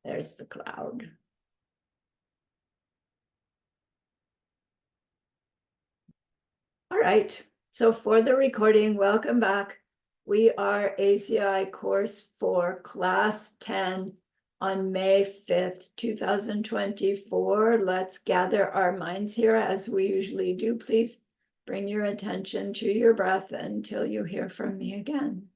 There's the cloud. All right, so for the recording, welcome back. We are ACI course 4, class 10 on May 5th, 2024. Let's gather our minds here as we usually do. Please bring your attention to your breath until you hear from me again.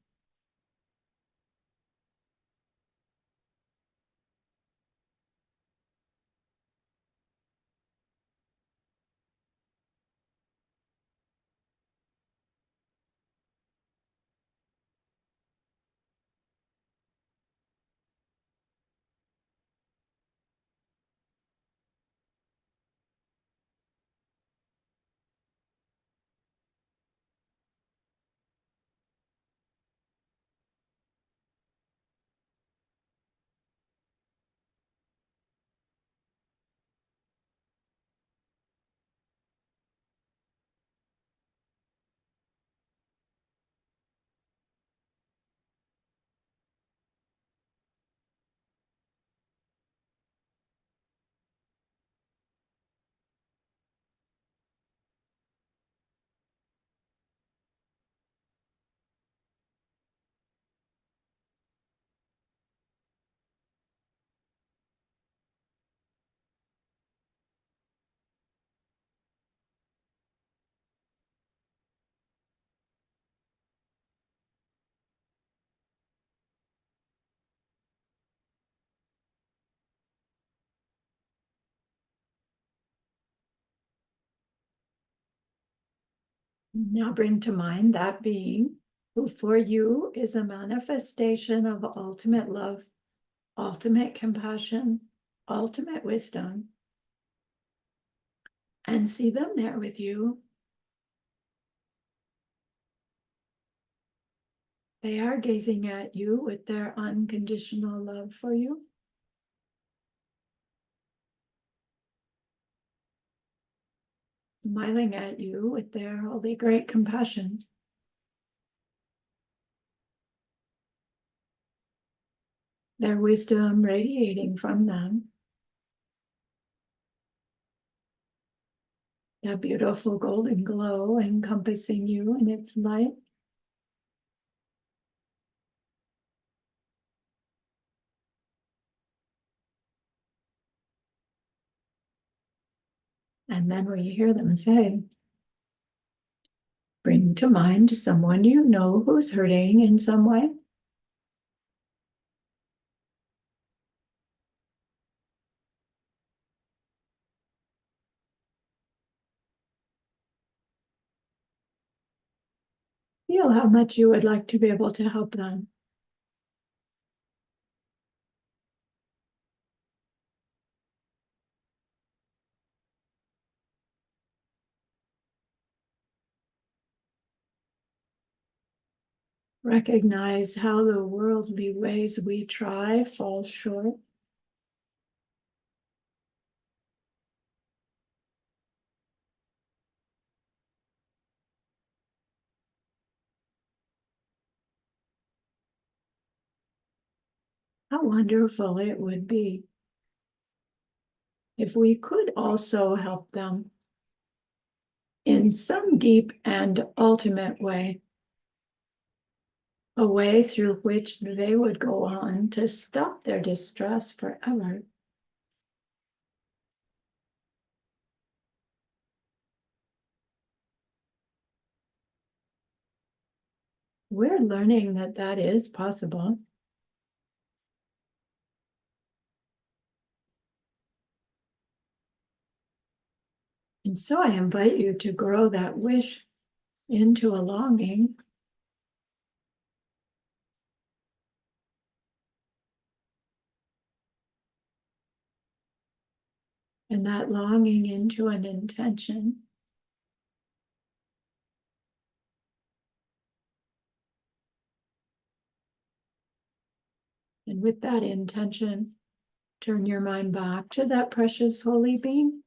Now bring to mind that being who for you is a manifestation of ultimate love, ultimate compassion, ultimate wisdom, and see them there with you. They are gazing at you with their unconditional love for you. Smiling at you with their holy great compassion. Their wisdom radiating from them. That beautiful golden glow encompassing you in its light. And then we hear them say, bring to mind someone you know who's hurting in some way. Feel how much you would like to be able to help them. Recognize how the worldly ways we try fall short. How wonderful it would be if we could also help them in some deep and ultimate way, a way through which they would go on to stop their distress forever. We're learning that that is possible. And so I invite you to grow that wish into a longing. And that longing into an intention. And with that intention, turn your mind back to that precious holy being.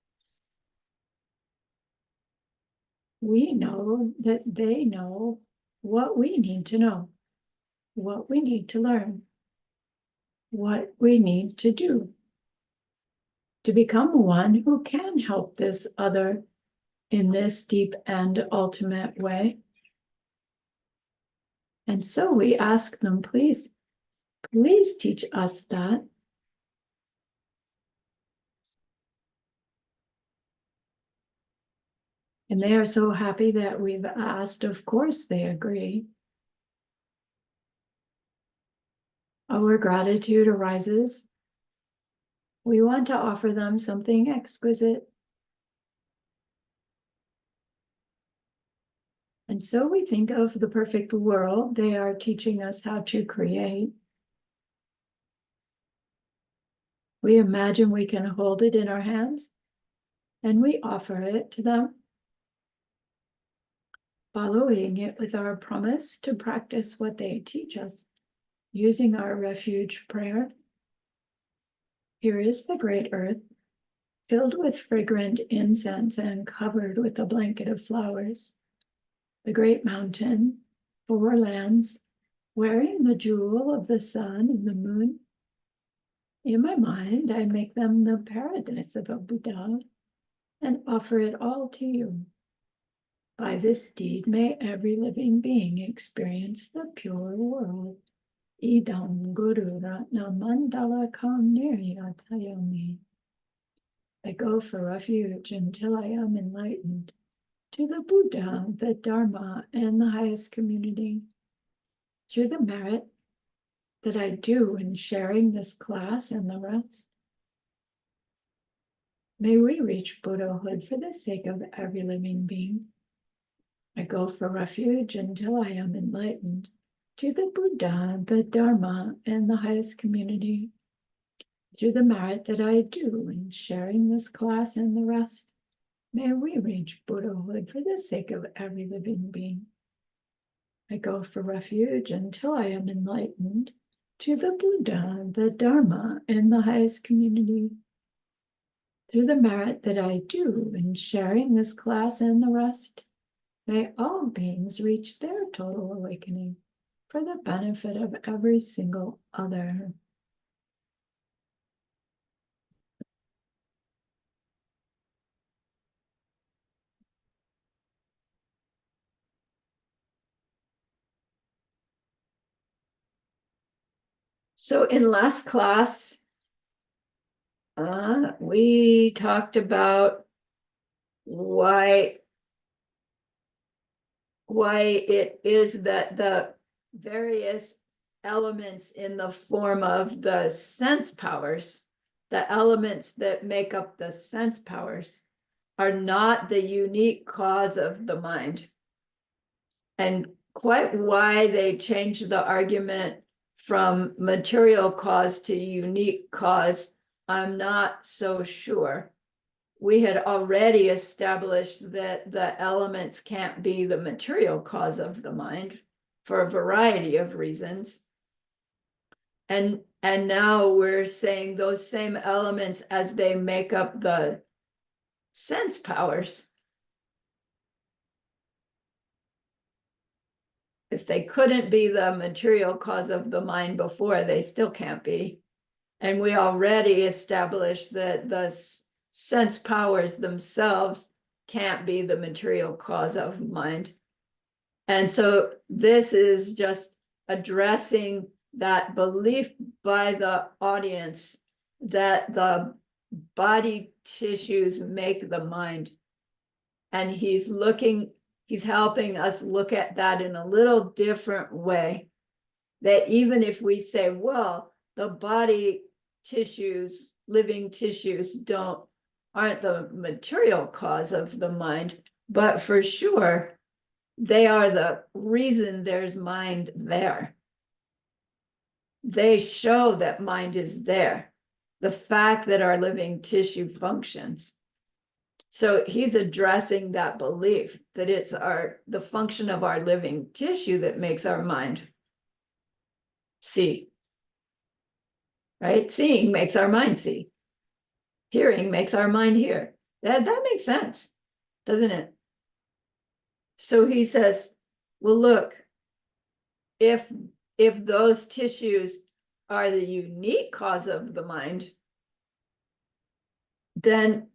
We know that they know what we need to know, what we need to learn. what we need to do to become one who can help this other in this deep and ultimate way. And so we ask them, please teach us that. And they are so happy that we've asked. Of course, they agree. Our gratitude arises. We want to offer them something exquisite. And so we think of the perfect world they are teaching us how to create. We imagine we can hold it in our hands, and we offer it to them, following it with our promise to practice what they teach us, using our refuge prayer. Here is the great earth, filled with fragrant incense and covered with a blanket of flowers. The great mountain, four lands, wearing the jewel of the sun and the moon. In my mind, I make them the paradise of a Buddha and offer it all to you. By this deed, may every living being experience the pure world. Idam Guru Ratna Mandala Kam Niryatayami. I go for refuge until I am enlightened to the Buddha, the Dharma, and the highest community. Through the merit that I do in sharing this class and the rest, may we reach Buddhahood for the sake of every living being. I go for refuge until I am enlightened to the Buddha, the Dharma, and the highest community. Through the merit that I do in sharing this class and the rest, may we reach Buddhahood for the sake of every living being. I go for refuge until I am enlightened to the Buddha, the Dharma, and the highest community. Through the merit that I do in sharing this class and the rest, may all beings reach their total awakening for the benefit of every single other. So in last class, we talked about why it is that the various elements in the form of the sense powers, the elements that make up the sense powers, are not the unique cause of the mind. And quite why they changed the argument from material cause to unique cause, I'm not so sure. We had already established that the elements can't be the material cause of the mind for a variety of reasons. And now we're saying those same elements, as they make up the sense powers, if they couldn't be the material cause of the mind before, they still can't be. And we already established that the sense powers themselves can't be the material cause of mind. And so this is just addressing that belief by the audience that the body tissues make the mind. And he's helping us look at that in a little different way. That even if we say, well, the body tissues, living tissues aren't the material cause of the mind, but for sure, they are the reason there's mind there. They show that mind is there. The fact that our living tissue functions. So he's addressing that belief that it's the function of our living tissue that makes our mind see. Right? Seeing makes our mind see. Hearing makes our mind hear. That makes sense, doesn't it? So he says, well, look, if those tissues are the unique cause of the mind, then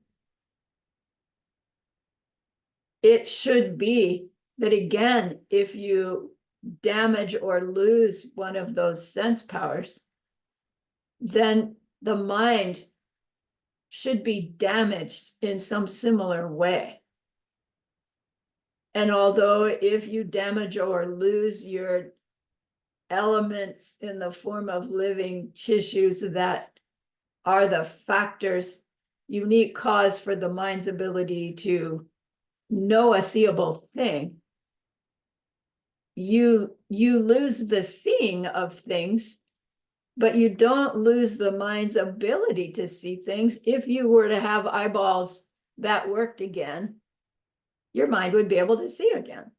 it should be that, again, if you damage or lose one of those sense powers, then the mind should be damaged in some similar way. And although if you damage or lose your elements in the form of living tissues that are the factors, unique cause for the mind's ability to know a seeable thing, you lose the seeing of things, but you don't lose the mind's ability to see things. If you were to have eyeballs that worked again, your mind would be able to see again.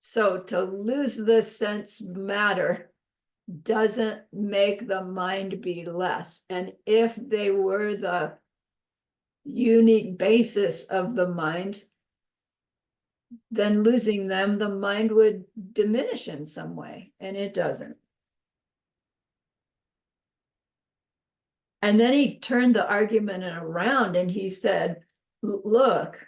So to lose the sense matter doesn't make the mind be less. And if they were the unique basis of the mind, then losing them, the mind would diminish in some way, and it doesn't. And then he turned the argument around and he said, look,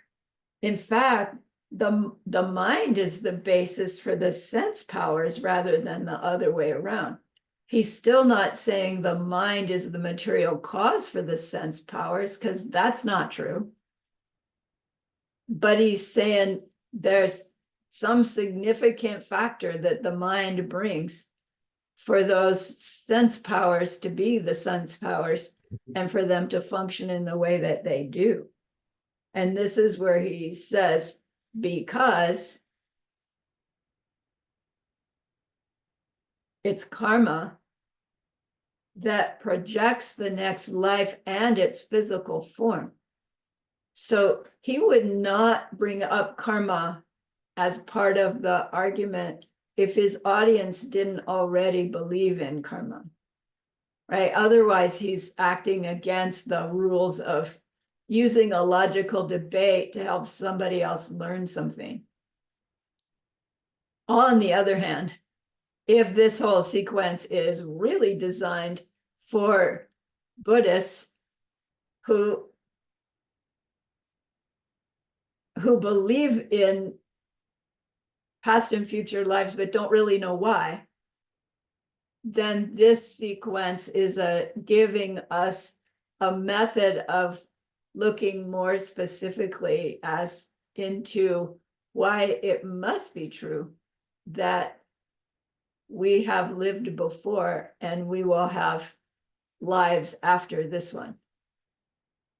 in fact, the mind is the basis for the sense powers rather than the other way around. He's still not saying the mind is the material cause for the sense powers, because that's not true. But he's saying there's some significant factor that the mind brings for those sense powers to be the sense powers and for them to function in the way that they do. And this is where he says, because it's karma that projects the next life and its physical form. So he would not bring up karma as part of the argument if his audience didn't already believe in karma, right? Otherwise, he's acting against the rules of using a logical debate to help somebody else learn something. On the other hand, if this whole sequence is really designed for Buddhists who believe in past and future lives but don't really know why, then this sequence is giving us a method of looking more specifically as into why it must be true that we have lived before and we will have lives after this one.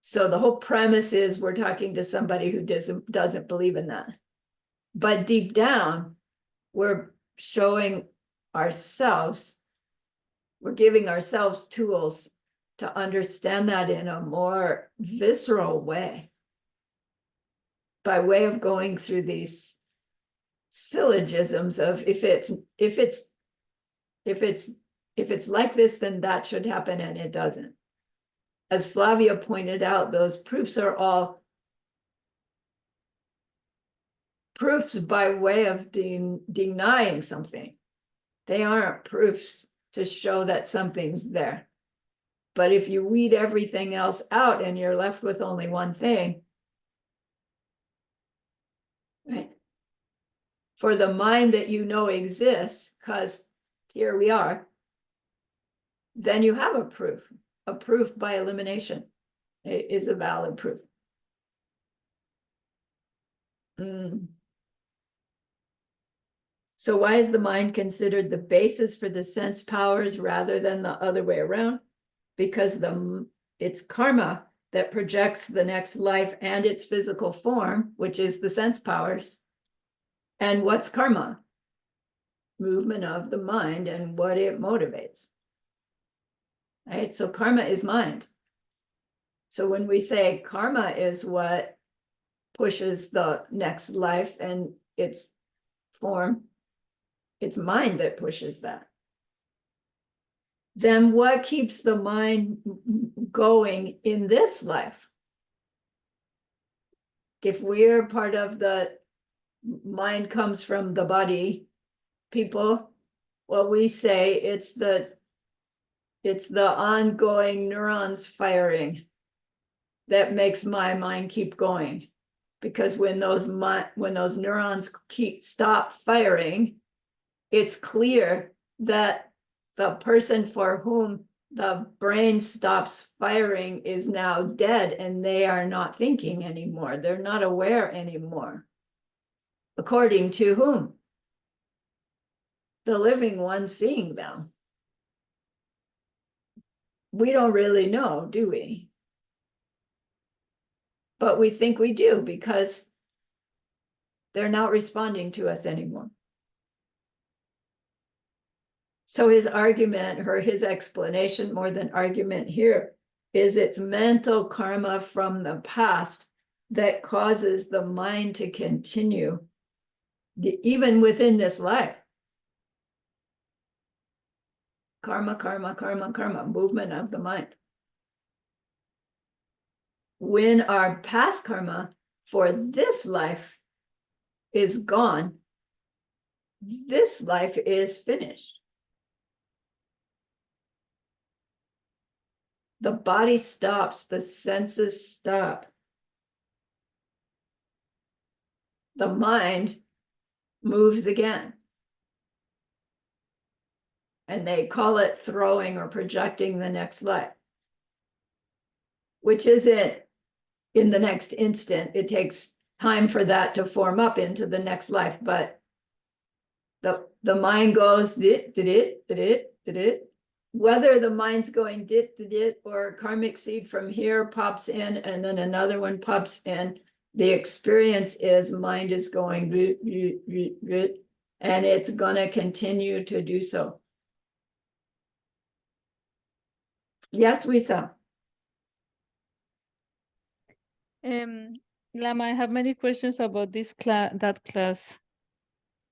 So the whole premise is we're talking to somebody who doesn't believe in that. But deep down, we're showing ourselves, we're giving ourselves tools to understand that in a more visceral way by way of going through these syllogisms of if it's like this, then that should happen, and it doesn't. As Flavia pointed out, those proofs are all proofs by way of denying something. They aren't proofs to show that something's there. But if you weed everything else out and you're left with only one thing, right? For the mind that you know exists, because here we are, then you have a proof. A proof by elimination is a valid proof. So why is the mind considered the basis for the sense powers rather than the other way around? Because it's karma that projects the next life and its physical form, which is the sense powers. And what's karma? Movement of the mind and what it motivates. Right? So karma is mind. So when we say karma is what pushes the next life and its form, it's mind that pushes that. Then what keeps the mind going in this life? If we're part of the mind comes from the body, people, Well, we say it's the ongoing neurons firing that makes my mind keep going. Because when those neurons stop firing, it's clear that the person for whom the brain stops firing is now dead, and they are not thinking anymore. They're not aware anymore. According to whom? The living one seeing them. We don't really know, do we? But we think we do, because they're not responding to us anymore. So his argument, or his explanation, more than argument here, is it's mental karma from the past that causes the mind to continue even within this life. Karma, karma, karma, karma, movement of the mind. When our past karma for this life is gone, this life is finished. The body stops, the senses stop. The mind moves again. And they call it throwing or projecting the next life, which isn't in the next instant. It takes time for that to form up into the next life, but the mind goes dit, dit, dit, dit. Whether the mind's going dit, dit, or karmic seed from here pops in and then another one pops in, the experience is mind is going dit, dit, dit, dit, and it's gonna continue to do so. Yes, we saw. Lama, I have many questions about this class, that class,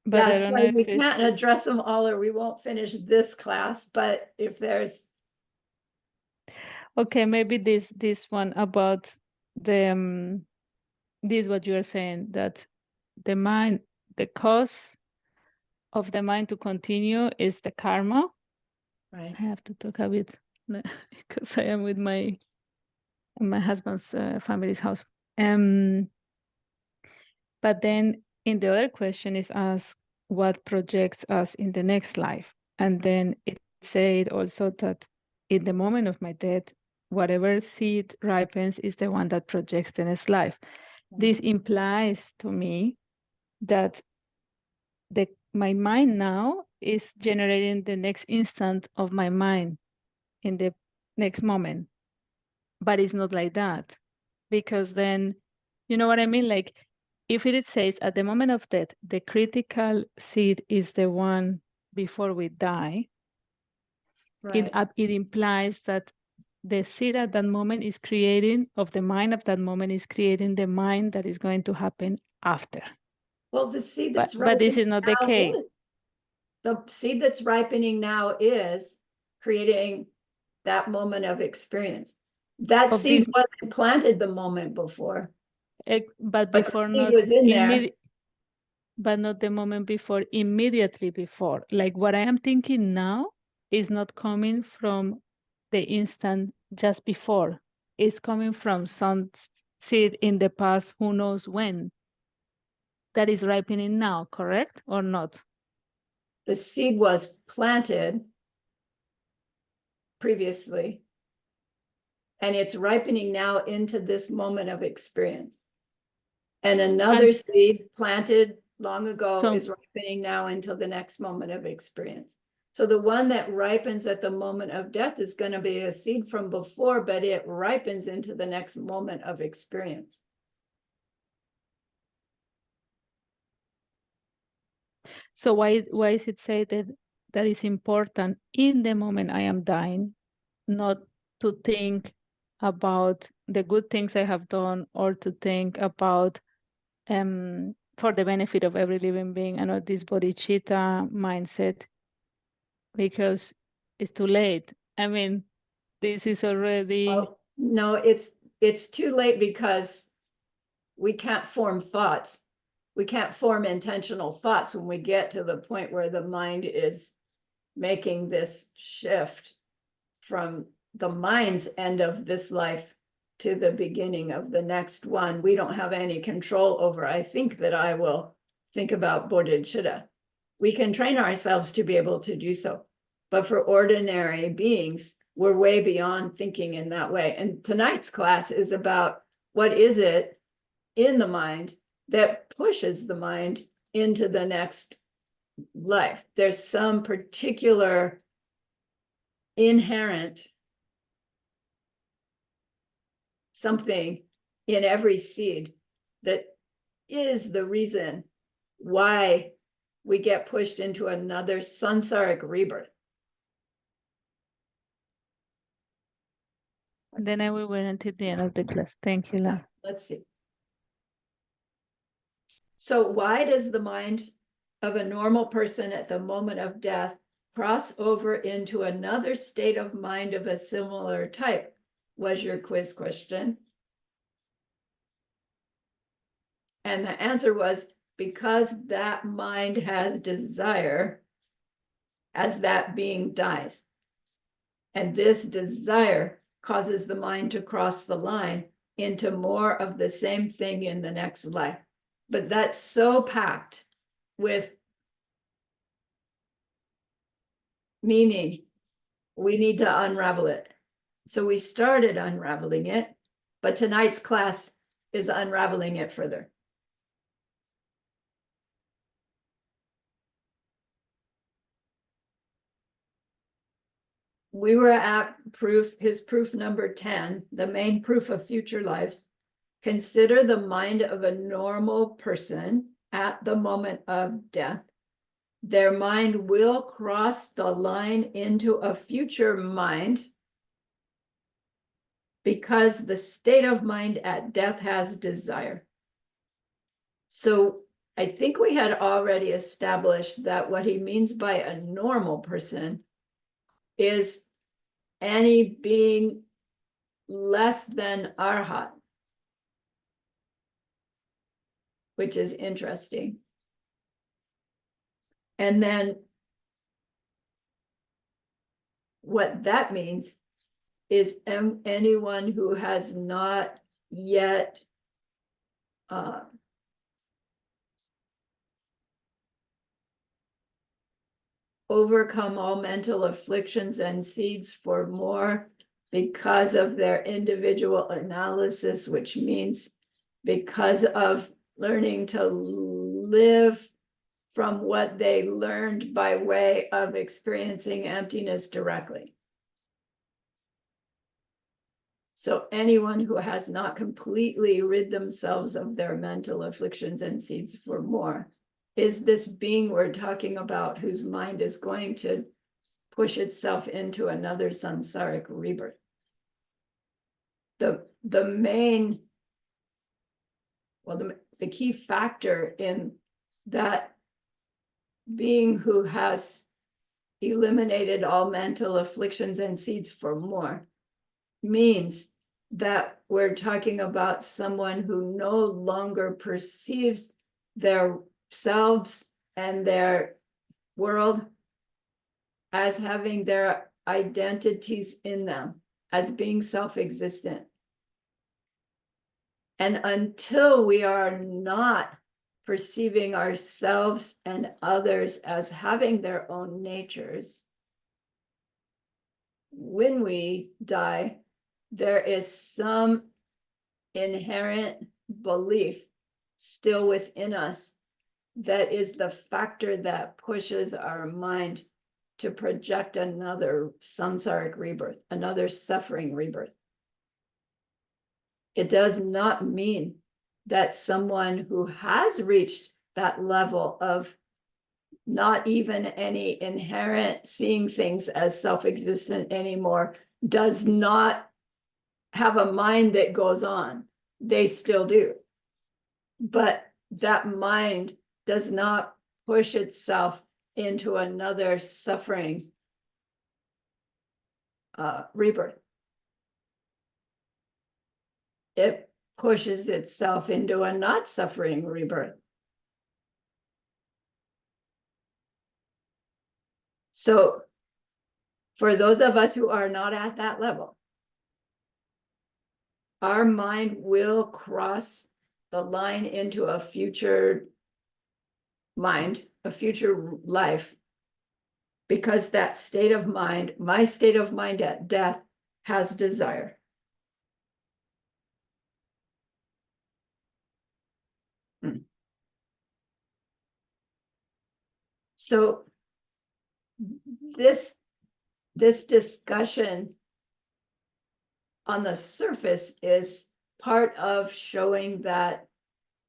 but I Yeah, don't know so we if can't address them all, or we won't finish this class, but if there's, okay, maybe this one about the this what you are saying, that the mind, the cause of the mind to continue is the karma. right, I have to talk a bit because I am with my husband's family's house. But then in the other question is asked what projects us in the next life. And then it said also that in the moment of my death, whatever seed ripens is the one that projects the next life. This implies to me that my mind now is generating the next instant of my mind in the next moment. But it's not like that, because then, you know what I mean? Like, if it says at the moment of death, the critical seed is the one before we die, right. it implies that the seed at that moment is creating, of the mind of that moment is creating the mind that is going to happen after. Well, the seed But that's this is ripening not the now case. is, the seed that's ripening now is creating that moment of experience. That Of seed this, wasn't planted the moment before, but but the before seed not was in there. immediate, but not the moment before, immediately before. Like what I am thinking now is not coming from the instant just before. It's coming from some seed in the past, who knows when, that is ripening now, correct or not? The seed was planted previously, and it's ripening now into this moment of experience. And another seed planted long ago is ripening now into the next moment of experience. So the one that ripens at the moment of death is going to be a seed from before, but it ripens into the next moment of experience. So why is it said that is important in the moment I am dying, not to think about the good things I have done, or to think about for the benefit of every living being, and not this bodhicitta mindset, because it's too late. I mean, this is already. Well, no, it's too late, because we can't form thoughts. We can't form intentional thoughts when we get to the point where the mind is making this shift from the mind's end of this life to the beginning of the next one, we don't have any control over. I think that I will think about bodhicitta. We can train ourselves to be able to do so. But for ordinary beings, we're way beyond thinking in that way. And tonight's class is about what is it in the mind that pushes the mind into the next life. There's some particular inherent something in every seed that is the reason why we get pushed into another samsaric rebirth. And then I will wait until the end of the class. Thank you, Lama. Let's see. So why does the mind of a normal person at the moment of death cross over into another state of mind of a similar type? Was your quiz question. And the answer was because that mind has desire as that being dies. And this desire causes the mind to cross the line into more of the same thing in the next life. But that's so packed with meaning, we need to unravel it. So we started unraveling it, but tonight's class is unraveling it further. We were at his proof number 10, the main proof of future lives. Consider the mind of a normal person at the moment of death. Their mind will cross the line into a future mind because the state of mind at death has desire. So I think we had already established that what he means by a normal person is any being less than arhat, which is interesting. And then what that means is anyone who has not yet overcome all mental afflictions and seeds for more because of their individual analysis, which means because of learning to live from what they learned by way of experiencing emptiness directly. So anyone who has not completely rid themselves of their mental afflictions and seeds for more is this being we're talking about, whose mind is going to push itself into another samsaric rebirth. The main, well, the key factor in that being who has eliminated all mental afflictions and seeds for more means that we're talking about someone who no longer perceives their selves and their world as having their identities in them, as being self-existent. And until we are not perceiving ourselves and others as having their own natures, when we die, there is some inherent belief still within us that is the factor that pushes our mind to project another samsaric rebirth, another suffering rebirth. It does not mean that someone who has reached that level of not even any inherent seeing things as self-existent anymore does not have a mind that goes on. They still do. But that mind does not push itself into another suffering rebirth. It pushes itself into a not suffering rebirth. So for those of us who are not at that level, our mind will cross the line into a future mind, a future life, because that state of mind, my state of mind at death, has desire. So this discussion on the surface is part of showing that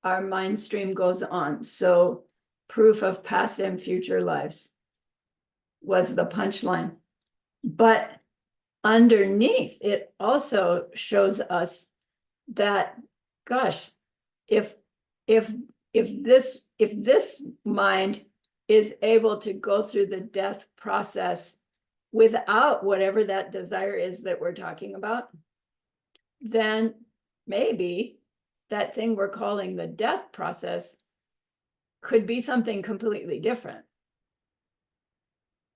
our mind stream goes on. So proof of past and future lives was the punchline. But underneath, it also shows us that, gosh, if this mind is able to go through the death process without whatever that desire is that we're talking about, then maybe that thing we're calling the death process could be something completely different.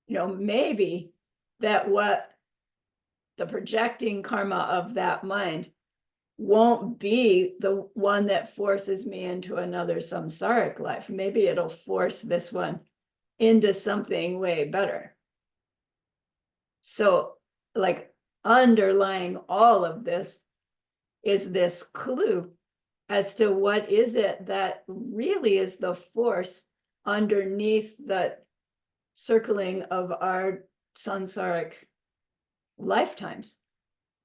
You know, maybe that what the projecting karma of that mind won't be the one that forces me into another samsaric life. Maybe it'll force this one into something way better. So, like, underlying all of this is this clue as to what is it that really is the force underneath the circling of our samsaric lifetimes.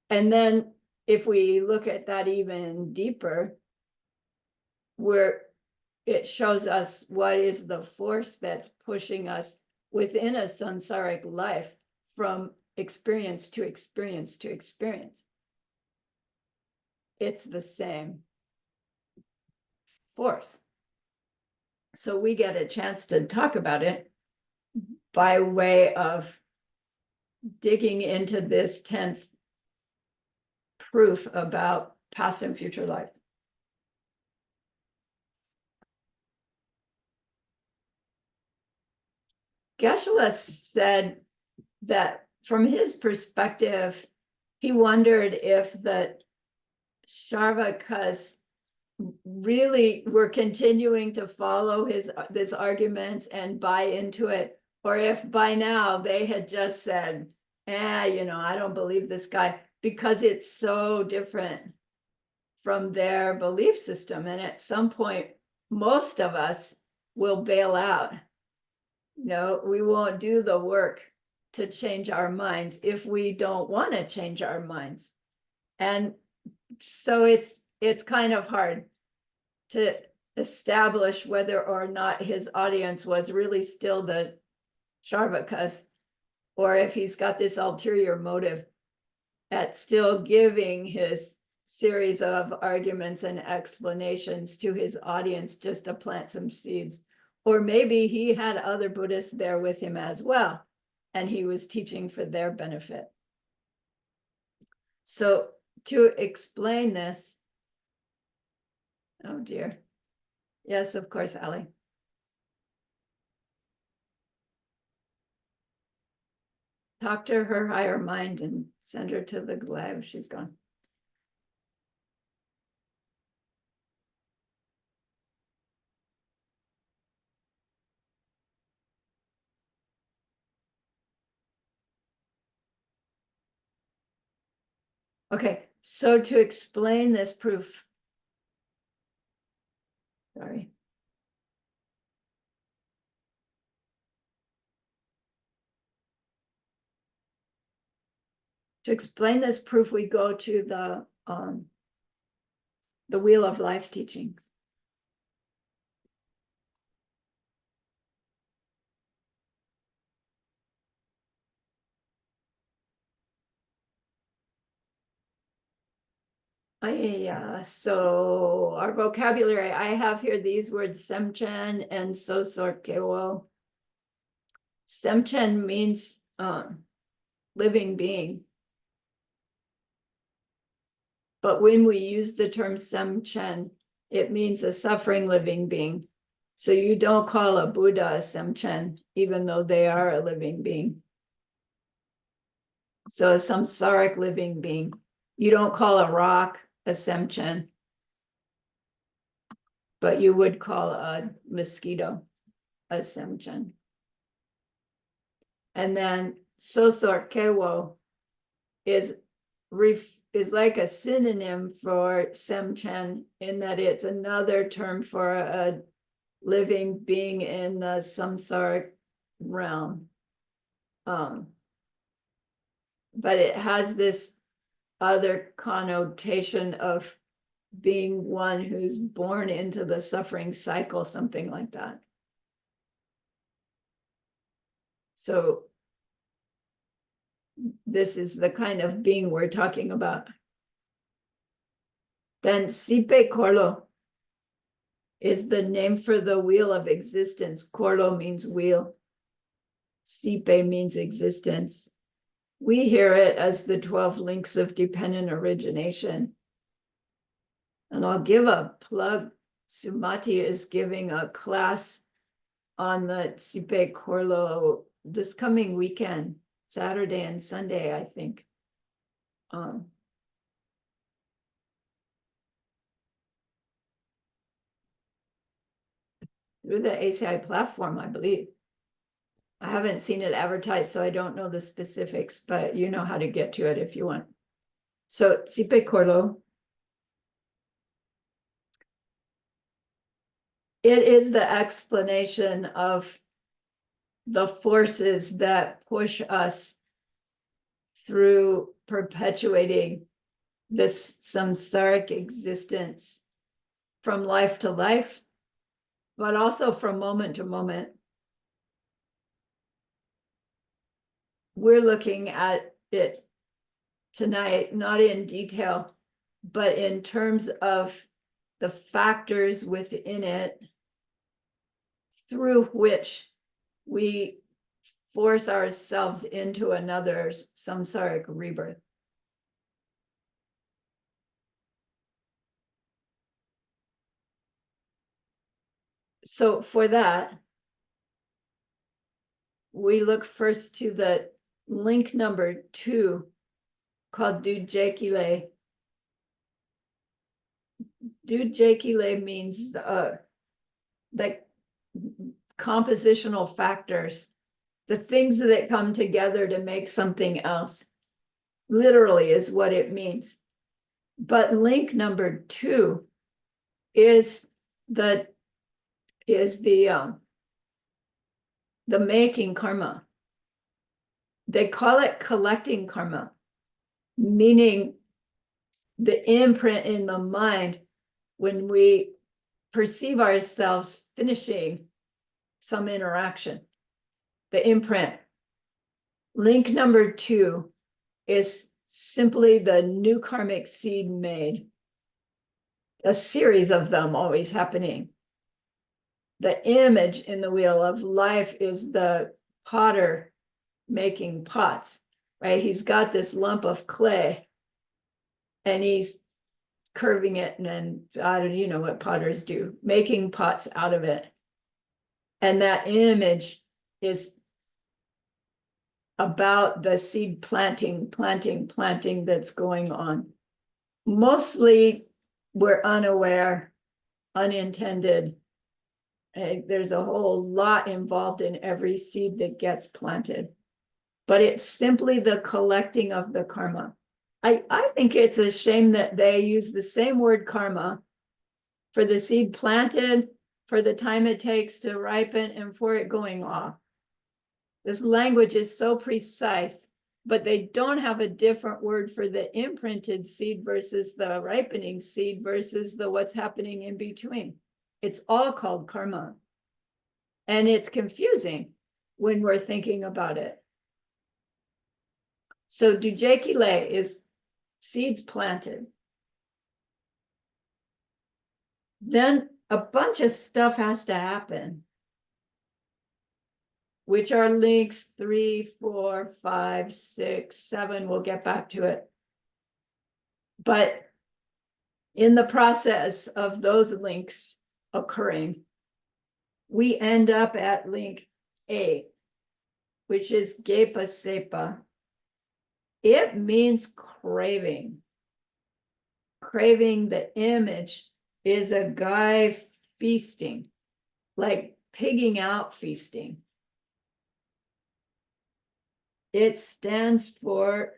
And then if we look at that even deeper, where it shows us what is the force that's pushing us within a samsaric life from experience to experience to experience. It's the same force. So we get a chance to talk about it by way of digging into this 10th proof about past and future life. Geshe-la said that from his perspective, he wondered if the Sharvakas really were continuing to follow his arguments and buy into it, or if by now they had just said, I don't believe this guy, because it's so different from their belief system. And at some point, most of us will bail out. We won't do the work to change our minds if we don't want to change our minds. And so it's kind of hard to establish whether or not his audience was really still the Sharvakas, or if he's got this ulterior motive at still giving his series of arguments and explanations to his audience just to plant some seeds. Or maybe he had other Buddhists there with him as well, and he was teaching for their benefit. So to explain this, oh dear. Yes, of course, Ali. Talk to her higher mind and send her to the live. She's gone. Okay, so to explain this proof, sorry. To explain this proof, we go to the Wheel of Life teachings. So our vocabulary, I have here these words, semchen and sosorkewo. Semchen means living being. But when we use the term semchen, it means a suffering living being. So you don't call a Buddha a semchen, even though they are a living being. So a samsaric living being. You don't call a rock a semchen, but you would call a mosquito a semchen. And then sosor kewo is like a synonym for semchen in that it's another term for a living being in the samsaric realm. But it has this other connotation of being one who's born into the suffering cycle, something like that. So this is the kind of being we're talking about. Then Sipe Korlo is the name for the wheel of existence. Korlo means wheel. Sipe means existence. We hear it as the 12 links of dependent origination. And I'll give a plug. Sumati is giving a class on the Sipe Korlo this coming weekend, Saturday and Sunday, I think. Through the ACI platform, I believe. I haven't seen it advertised, so I don't know the specifics, but you know how to get to it if you want. So Sipe Korlo, it is the explanation of the forces that push us through perpetuating this samsaric existence from life to life, but also from moment to moment. We're looking at it tonight, not in detail, but in terms of the factors within it through which we force ourselves into another samsaric rebirth. So for that, we look first to the link number 2 called Dujekile. Dujekile means the compositional factors, the things that come together to make something else, literally is what it means. But link number 2 is the making karma. They call it collecting karma, meaning the imprint in the mind when we perceive ourselves finishing some interaction, the imprint. Link number 2 is simply the new karmic seed made, a series of them always happening. The image in the wheel of life is the potter making pots, right? He's got this lump of clay and he's curving it, and then I don't, you know what potters do, making pots out of it. And that image is about the seed planting that's going on. Mostly we're unaware, unintended. There's a whole lot involved in every seed that gets planted, but it's simply the collecting of the karma. I think it's a shame that they use the same word karma for the seed planted, for the time it takes to ripen, and for it going off. This language is so precise, but they don't have a different word for the imprinted seed versus the ripening seed versus the what's happening in between. It's all called karma. And it's confusing when we're thinking about it. So Dujekile is seeds planted. Then a bunch of stuff has to happen, which are links 3, 4, 5, 6, 7. We'll get back to it. But in the process of those links occurring, we end up at link 8, which is Gepa Sepa. It means craving. Craving, the image is a guy feasting, like pigging out feasting. It stands for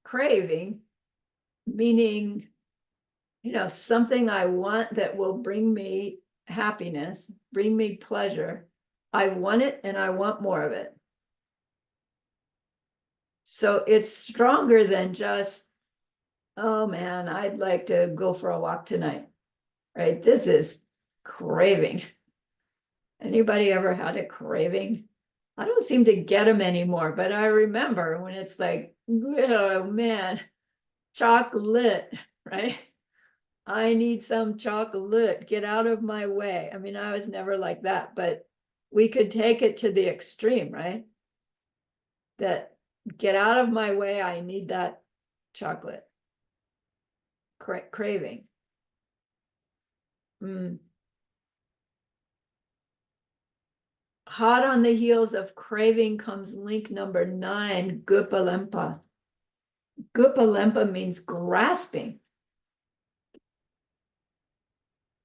craving, meaning, something I want that will bring me happiness, bring me pleasure. I want it and I want more of it. So it's stronger than just, oh man, I'd like to go for a walk tonight, right? This is craving. Anybody ever had a craving? I don't seem to get them anymore, but I remember when it's like, oh man, chocolate, right? I need some chocolate, get out of my way. I mean, I was never like that, but we could take it to the extreme, right? That get out of my way, I need that chocolate. Craving. Hot on the heels of craving comes link number 9, gupalempa. Gupalempa means grasping.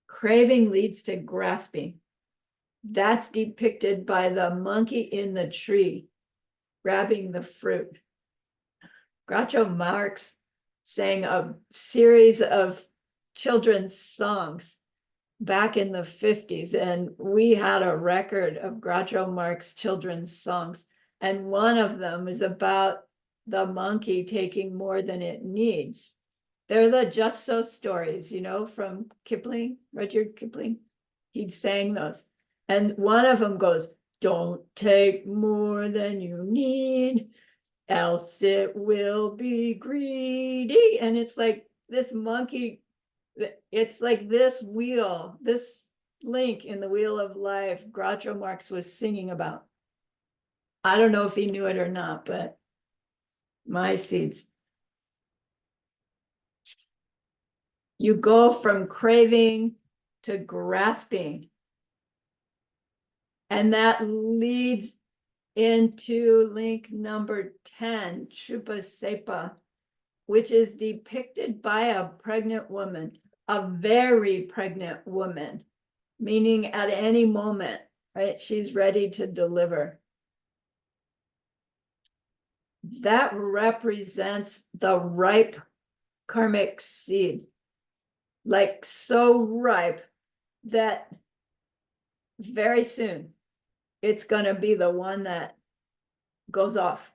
Craving leads to grasping. That's depicted by the monkey in the tree grabbing the fruit. Groucho Marx sang a series of children's songs back in the 50s, and we had a record of Groucho Marx children's songs, and one of them is about the monkey taking more than it needs. They're the just so stories, from Kipling, Rudyard Kipling. He sang those. And one of them goes, don't take more than you need, else it will be greedy. And it's like this monkey, it's like this wheel, this link in the wheel of life Groucho Marx was singing about. I don't know if he knew it or not, but my seeds. You go from craving to grasping. And that leads into link number 10, Chupa Sepa, which is depicted by a pregnant woman, a very pregnant woman, meaning at any moment, right? She's ready to deliver. That represents the ripe karmic seed, like so ripe that very soon it's going to be the one that goes off.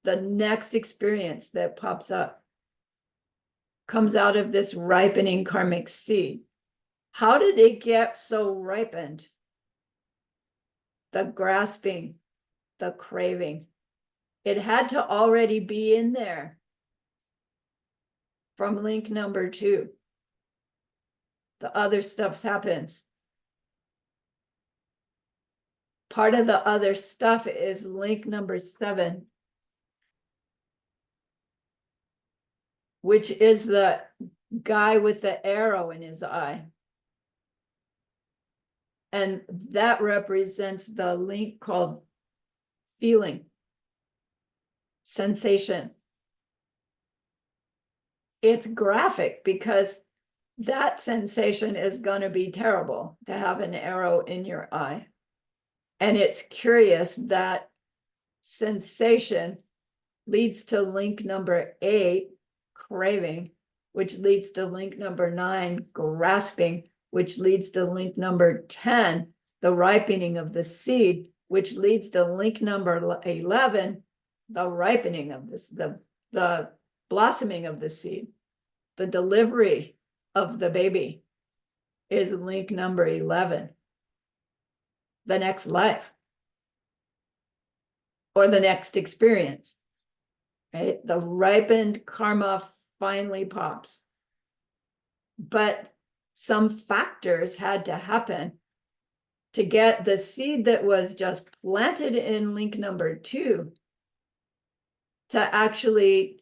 The next experience that pops up comes out of this ripening karmic seed. How did it get so ripened? The grasping, the craving. It had to already be in there from link number 2. The other stuff happens. Part of the other stuff is link number 7, which is the guy with the arrow in his eye. And that represents the link called feeling, sensation. It's graphic because that sensation is going to be terrible to have an arrow in your eye. And it's curious that sensation leads to link number 8, craving, which leads to link number 9, grasping, which leads to link number 10, the ripening of the seed, which leads to link number 11, the ripening of this, the blossoming of the seed, the delivery of the baby is link number 11, the next life or the next experience, right? The ripened karma finally pops. But some factors had to happen to get the seed that was just planted in link number 2 to actually,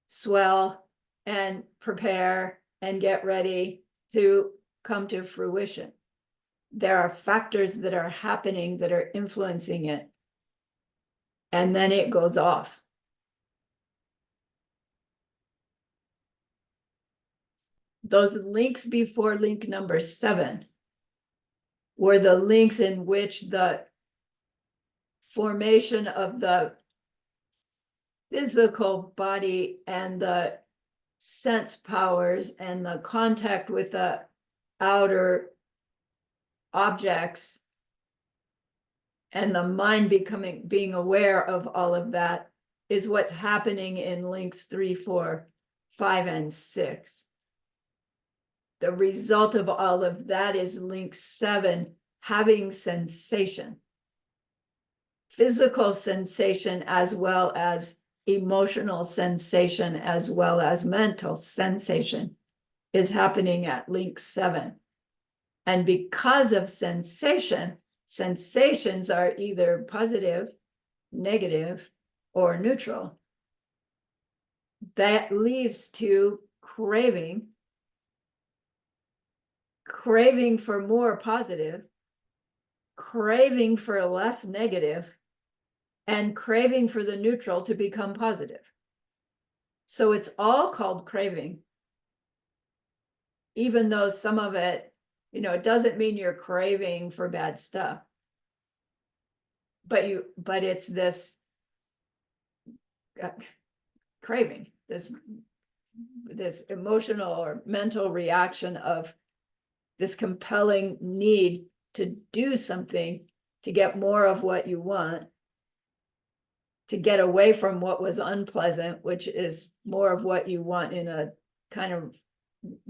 swell and prepare and get ready to come to fruition. there are factors that are happening that are influencing it. And then it goes off. Those links before link number 7 were the links in which the formation of the physical body and the sense powers and the contact with the outer objects and the mind being aware of all of that is what's happening in links 3, 4, 5, and 6. The result of all of that is link 7 having sensation, physical sensation, as well as emotional sensation, as well as mental sensation is happening at link 7. And because of sensation, sensations are either positive, negative, or neutral. That leads to craving for more positive, craving for less negative, and craving for the neutral to become positive. So it's all called craving, even though some of it, it doesn't mean you're craving for bad stuff. But it's this craving, this emotional or mental reaction of this compelling need to do something to get more of what you want, to get away from what was unpleasant, which is more of what you want in a kind of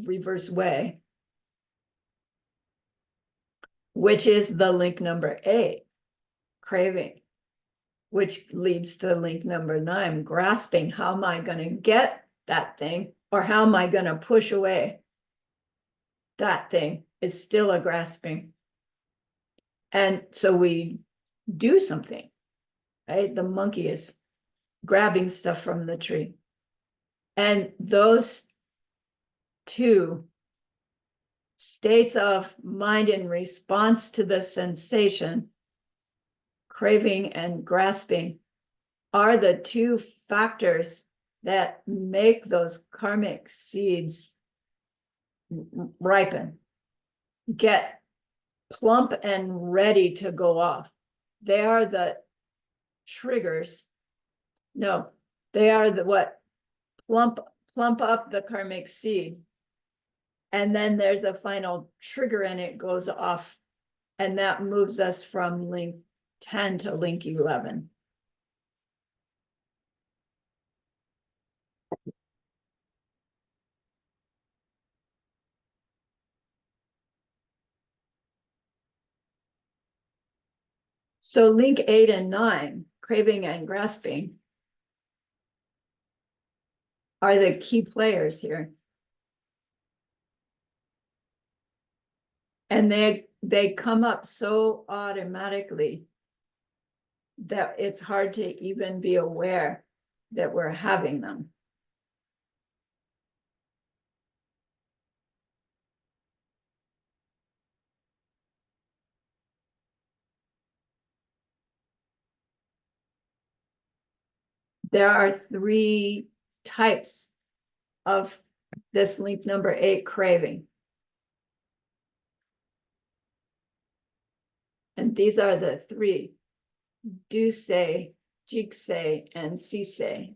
reverse way, which is the link number 8, craving, which leads to link number 9, grasping. How am I going to get that thing? Or how am I going to push away that thing? Is still a grasping. And so we do something, right? The monkey is grabbing stuff from the tree. And those two states of mind in response to the sensation, craving and grasping, are the two factors that make those karmic seeds ripen, get plump and ready to go off. They are the triggers. No, they are the what plump up the karmic seed. And then there's a final trigger and it goes off. And that moves us from link 10 to link 11. So link 8 and 9, craving and grasping, are the key players here. And they come up so automatically that it's hard to even be aware that we're having them. There are 3 types of this link number 8 craving. And these are the 3: do-say, jig-say, and see-say.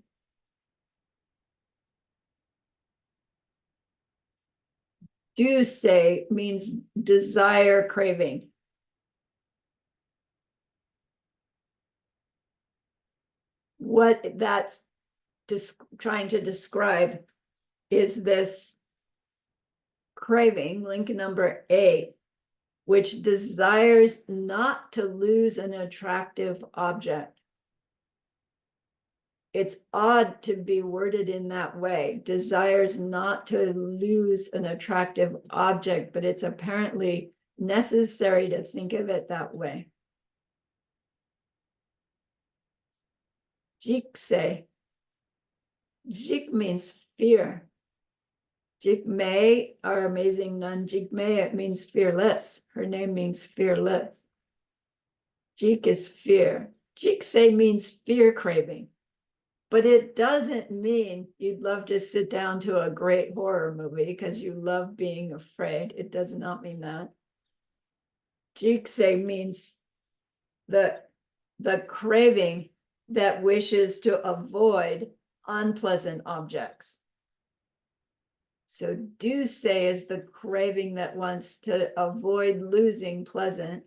Do-say means desire craving. What that's trying to describe is this craving, link number 8, which desires not to lose an attractive object. It's odd to be worded in that way, desires not to lose an attractive object, but it's apparently necessary to think of it that way. Jik means fear. Jigme, our amazing nun, Jigme, it means fearless. Her name means fearless. Jik is fear. Jikse means fear craving. But it doesn't mean you'd love to sit down to a great horror movie because you love being afraid. It does not mean that. Jikse means the craving that wishes to avoid unpleasant objects. So duce is the craving that wants to avoid losing pleasant.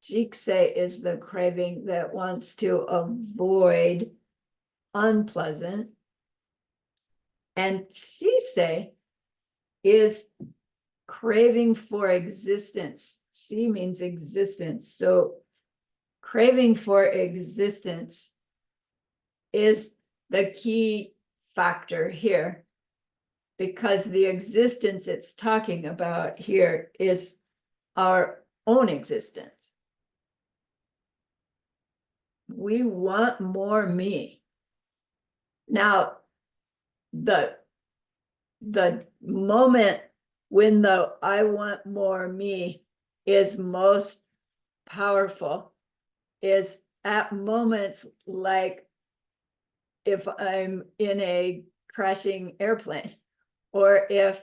Jikse is the craving that wants to avoid unpleasant. And sise is craving for existence. Si means existence. So craving for existence is the key factor here, because the existence it's talking about here is our own existence. We want more me. Now, the moment when the I want more me is most powerful is at moments like if I'm in a crashing airplane, or if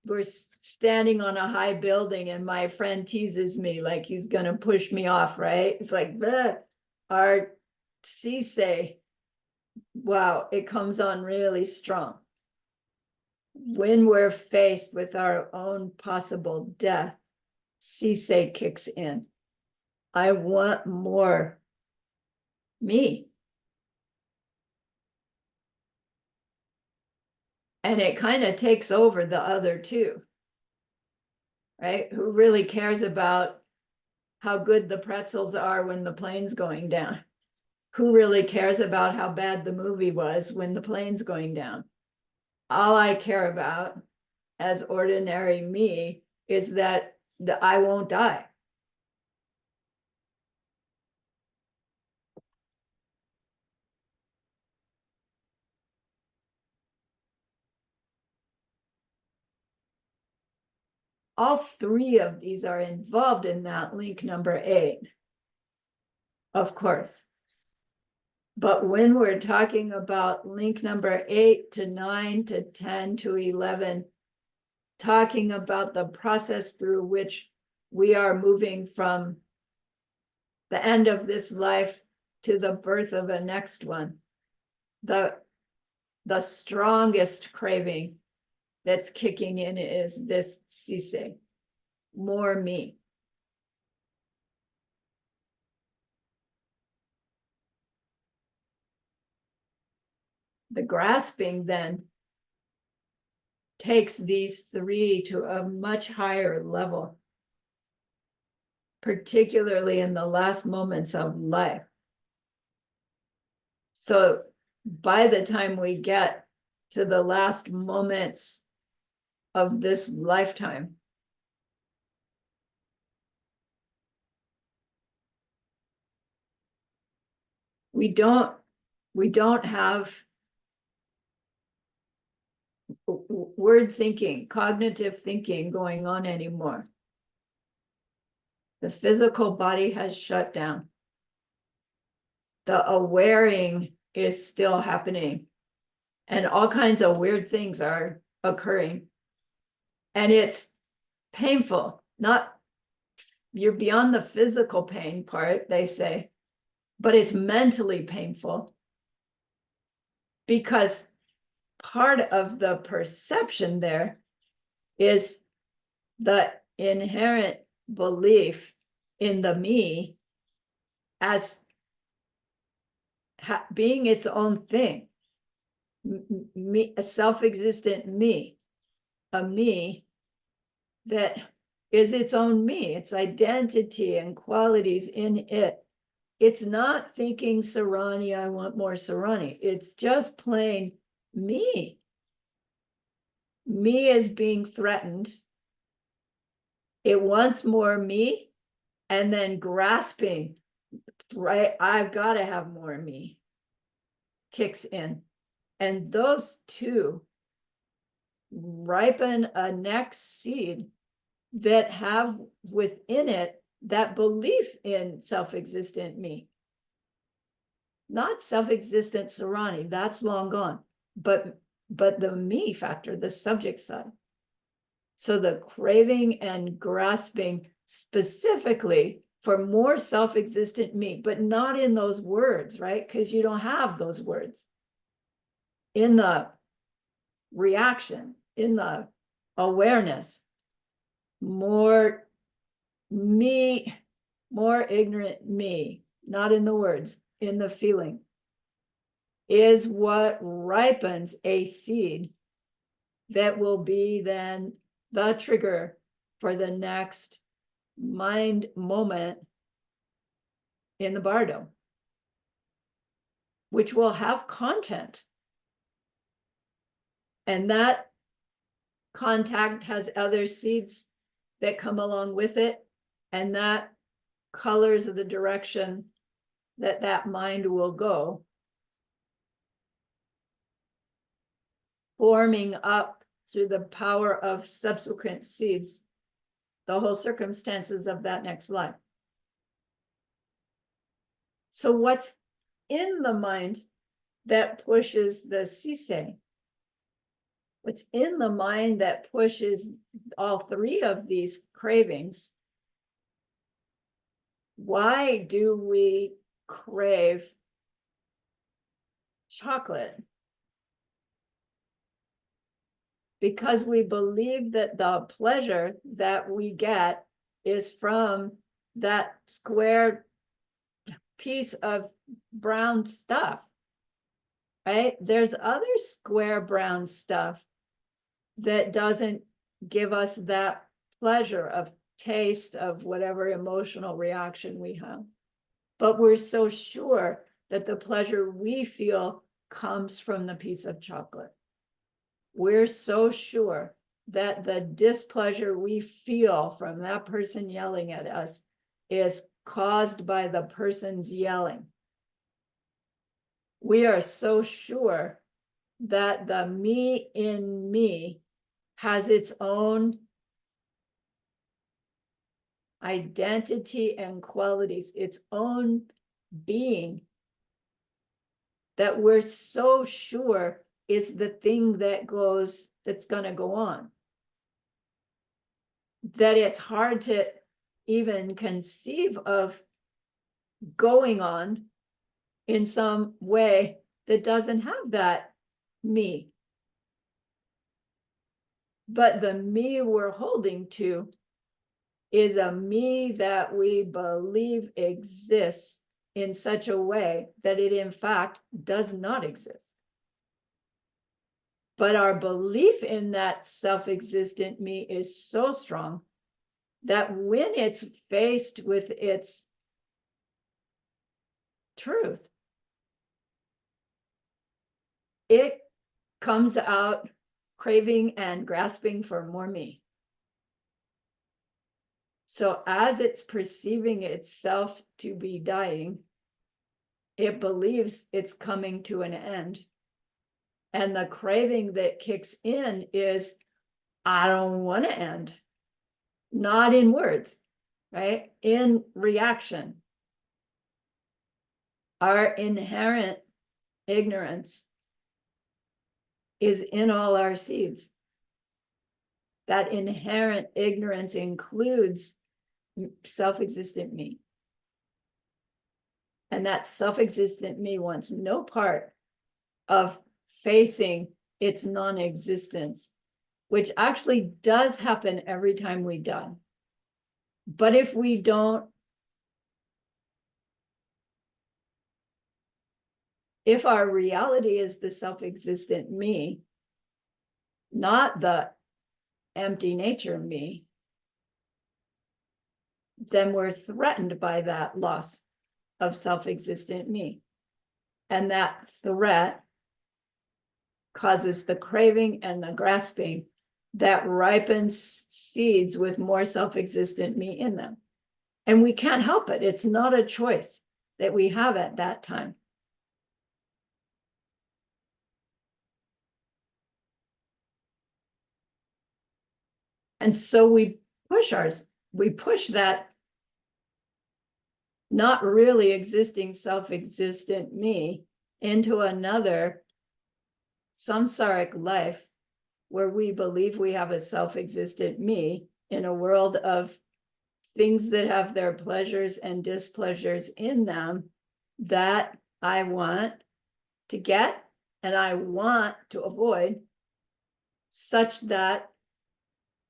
we're standing on a high building and my friend teases me like he's going to push me off, right? It's like, bleh. Our sise, wow, it comes on really strong. When we're faced with our own possible death, sise kicks in. I want more me. And it kind of takes over the other two, right? Who really cares about how good the pretzels are when the plane's going down? Who really cares about how bad the movie was when the plane's going down? All I care about as ordinary me is that I won't die. All three of these are involved in that link number 8, of course. But when we're talking about link number 8 to 9 to 10 to 11, talking about the process through which we are moving from the end of this life to the birth of a next one, the strongest craving that's kicking in is this sise, more me. The grasping then takes these three to a much higher level, particularly in the last moments of life. So by the time we get to the last moments of this lifetime, we don't have word thinking, cognitive thinking going on anymore. The physical body has shut down. The awareing is still happening, and all kinds of weird things are occurring. And it's painful. Not, you're beyond the physical pain part, they say, but it's mentally painful, because part of the perception there is the inherent belief in the me as being its own thing, me, a self-existent me, a me that is its own me, its identity and qualities in it. It's not thinking Sarahni, I want more Sarahni. It's just plain me. Me is being threatened. It wants more me, and then grasping, right? I've got to have more me, kicks in. And those two ripen a next seed that have within it that belief in self-existent me. Not self-existent Sarahni, that's long gone, but the me factor, the subject side. So the craving and grasping specifically for more self-existent me, but not in those words, right? Because you don't have those words. In the reaction, in the awareness, more me, more ignorant me, not in the words, in the feeling, is what ripens a seed that will be then the trigger for the next mind moment in the bardo, which will have content. And that contact has other seeds that come along with it, and that colors the direction that that mind will go, forming up through the power of subsequent seeds the whole circumstances of that next life. So what's in the mind that pushes the sise? What's in the mind that pushes all three of these cravings? Why do we crave chocolate? Because we believe that the pleasure that we get is from that square piece of brown stuff, right? There's other square brown stuff that doesn't give us that pleasure of taste of whatever emotional reaction we have. But we're so sure that the pleasure we feel comes from the piece of chocolate. We're so sure that the displeasure we feel from that person yelling at us is caused by the person's yelling. We are so sure that the me in me has its own identity and qualities, its own being, that we're so sure is the thing that's going to go on, that it's hard to even conceive of going on in some way that doesn't have that me. But the me we're holding to is a me that we believe exists in such a way that it in fact does not exist. But our belief in that self-existent me is so strong that when it's faced with its truth, it comes out craving and grasping for more me. So as it's perceiving itself to be dying, it believes it's coming to an end. And the craving that kicks in is, I don't want to end. Not in words, right? In reaction. Our inherent ignorance is in all our seeds. That inherent ignorance includes self-existent me. And that self-existent me wants no part of facing its non-existence, which actually does happen every time we die. But if we don't, if our reality is the self-existent me, not the empty nature me, then we're threatened by that loss of self-existent me. And that threat causes the craving and the grasping that ripens seeds with more self-existent me in them. And we can't help it. It's not a choice that we have at that time. And so we push that not really existing self-existent me into another samsaric life where we believe we have a self-existent me in a world of things that have their pleasures and displeasures in them that I want to get and I want to avoid, such that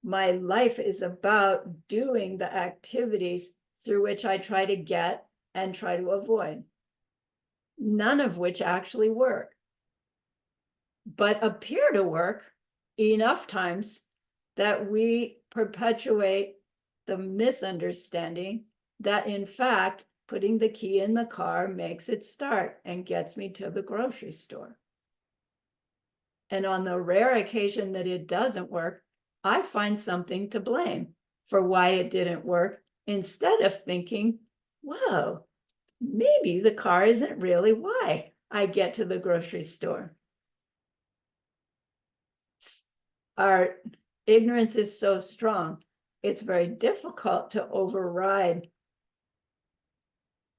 my life is about doing the activities through which I try to get and try to avoid, none of which actually work, but appear to work enough times that we perpetuate the misunderstanding that, in fact, putting the key in the car makes it start and gets me to the grocery store. And on the rare occasion that it doesn't work, I find something to blame for why it didn't work, instead of thinking, whoa, maybe the car isn't really why I get to the grocery store. Our ignorance is so strong, it's very difficult to override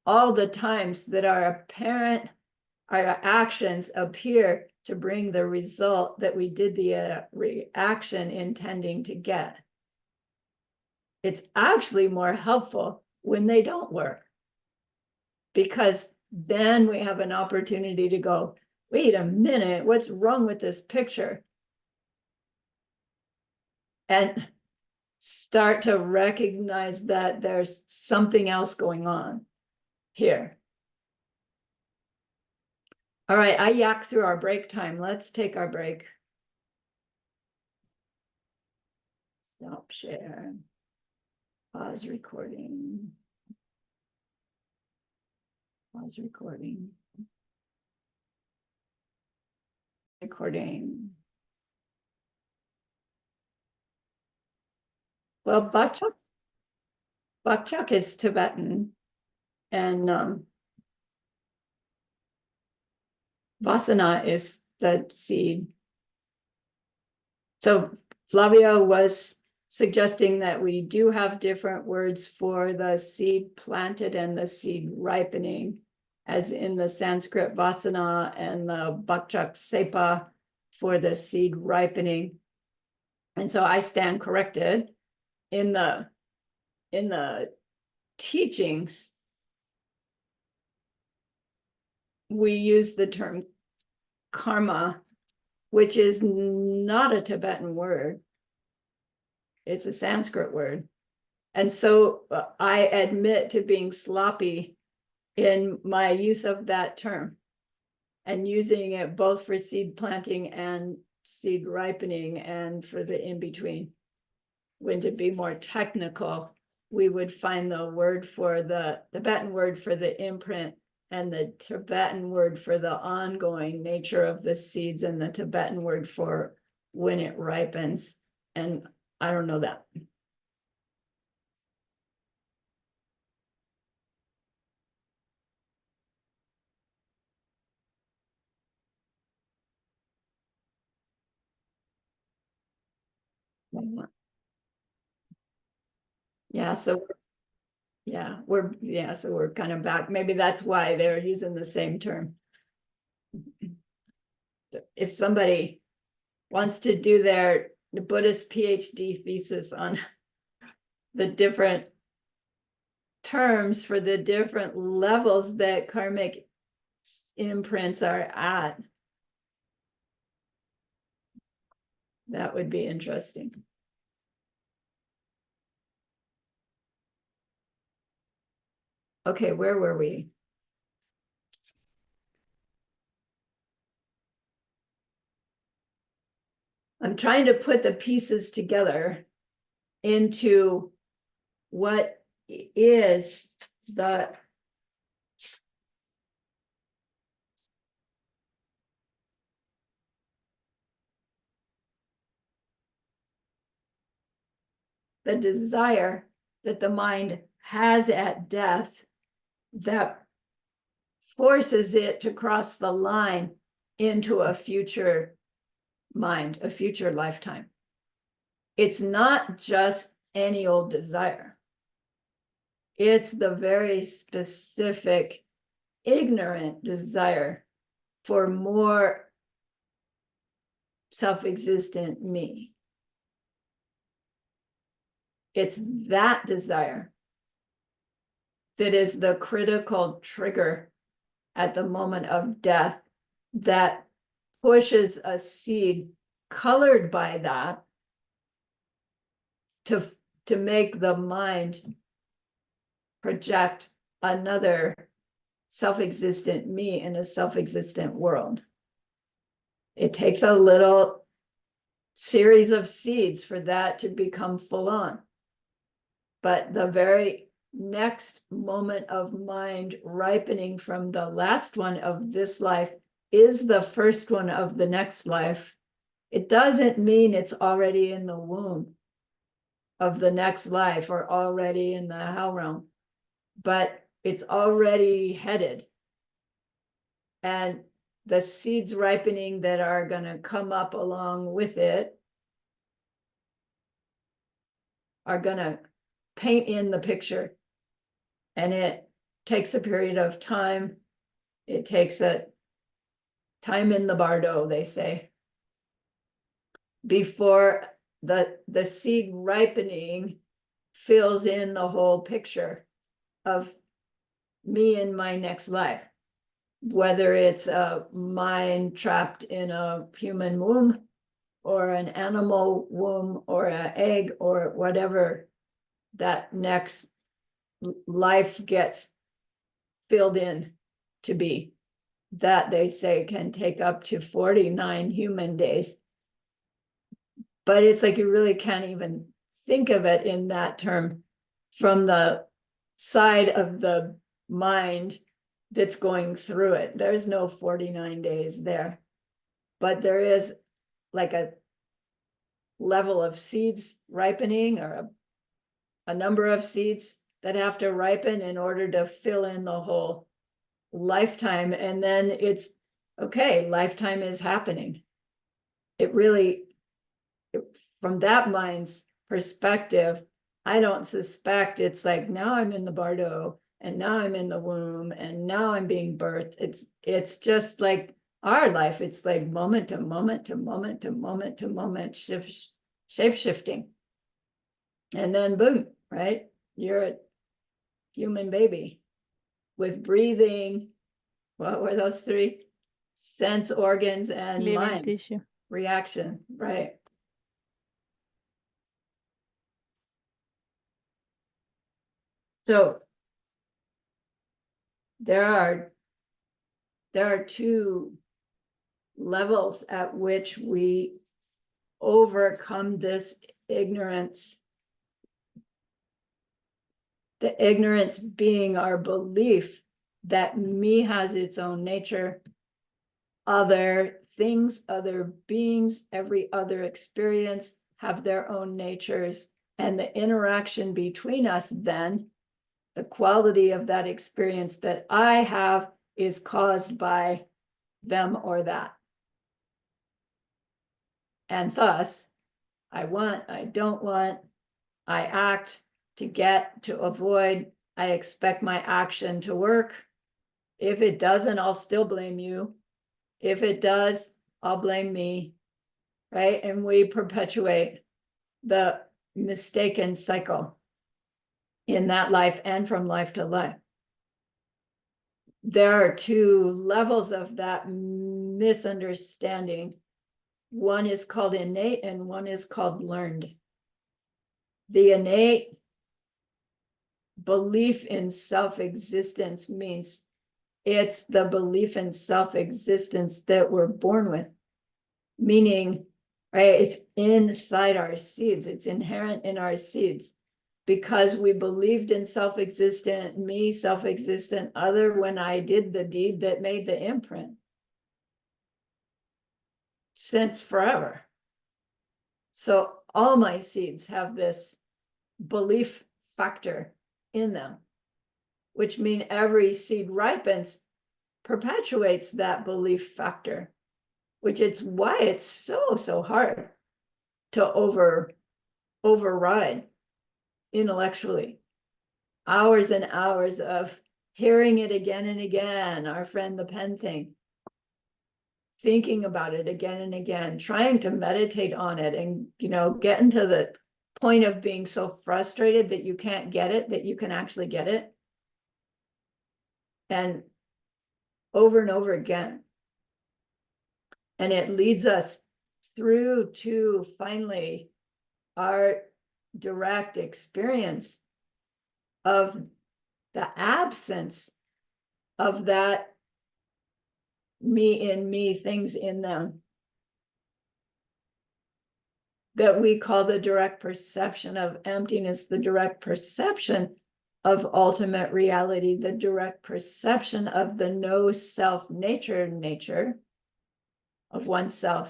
all the times that our actions appear to bring the result that we did the reaction intending to get. It's actually more helpful when they don't work, because then we have an opportunity to go, wait a minute, what's wrong with this picture? And start to recognize that there's something else going on here. All right, I yacked through our break time. Let's take our break. Stop share. Pause recording. Pause recording. Recording. Well, Bakchak is Tibetan, and Vasana is the seed. So Flavia was suggesting that we do have different words for the seed planted and the seed ripening, as in the Sanskrit Vasana and the Bakchak Sepa for the seed ripening. And so I stand corrected. In the teachings, we use the term karma, which is not a Tibetan word. It's a Sanskrit word. And so I admit to being sloppy in my use of that term, and using it both for seed planting and seed ripening and for the in-between. When to be more technical, we would find the word for the Tibetan word for the imprint and the Tibetan word for the ongoing nature of the seeds and the Tibetan word for when it ripens. And I don't know that. Yeah, so we're kind of back. Maybe that's why they're using the same term. If somebody wants to do their Buddhist PhD thesis on the different terms for the different levels that karmic imprints are at, that would be interesting. Okay, where were we? I'm trying to put the pieces together into what is the desire that the mind has at death that forces it to cross the line into a future mind, a future lifetime. it's not just any old desire. It's the very specific, ignorant desire for more self-existent me. It's that desire that is the critical trigger at the moment of death that pushes a seed colored by that to make the mind project another self-existent me in a self-existent world. It takes a little series of seeds for that to become full on. But the very next moment of mind ripening from the last one of this life is the first one of the next life. It doesn't mean it's already in the womb of the next life or already in the hell realm, but it's already headed. And the seeds ripening that are going to come up along with it are going to paint in the picture. And it takes a period of time. It takes a time in the bardo, they say, before the seed ripening fills in the whole picture of me in my next life, whether it's a mind trapped in a human womb or an animal womb or an egg or whatever that next life gets filled in to be. That they say can take up to 49 human days. But it's like you really can't even think of it in that term from the side of the mind that's going through it. There's no 49 days there, but there is like a level of seeds ripening or a number of seeds that have to ripen in order to fill in the whole lifetime. And then it's okay, lifetime is happening. It really, from that mind's perspective, I don't suspect it's like now I'm in the bardo and now I'm in the womb and now I'm being birthed. It's just like our life. It's like moment to moment to moment to moment to moment, shape shifting. And then boom, right? You're a human baby with breathing. What were those three? Sense organs and Living mind tissue. reaction, right? So there are two levels at which we overcome this ignorance. The ignorance being our belief that me has its own nature, other things, other beings, every other experience have their own natures, and the interaction between us then, the quality of that experience that I have is caused by them or that. And thus, I want, I don't want, I act to get, to avoid, I expect my action to work. If it doesn't, I'll still blame you. If it does, I'll blame me, right? And we perpetuate the mistaken cycle in that life and from life to life. There are two levels of that misunderstanding. One is called innate and one is called learned. The innate belief in self-existence means it's the belief in self-existence that we're born with, meaning, right, it's inside our seeds, it's inherent in our seeds, because we believed in self-existent me, self-existent other when I did the deed that made the imprint. Since forever. So all my seeds have this belief factor in them, which means every seed ripens, perpetuates that belief factor, which is why it's so hard to overcome override intellectually. Hours and hours of hearing it again and again, our friend the pen thing, thinking about it again and again, trying to meditate on it, and getting to the point of being so frustrated that you can't get it, that you can actually get it. And over again. And it leads us through to finally our direct experience of the absence of that me in me, things in them, that we call the direct perception of emptiness, the direct perception of ultimate reality, the direct perception of the no self nature of oneself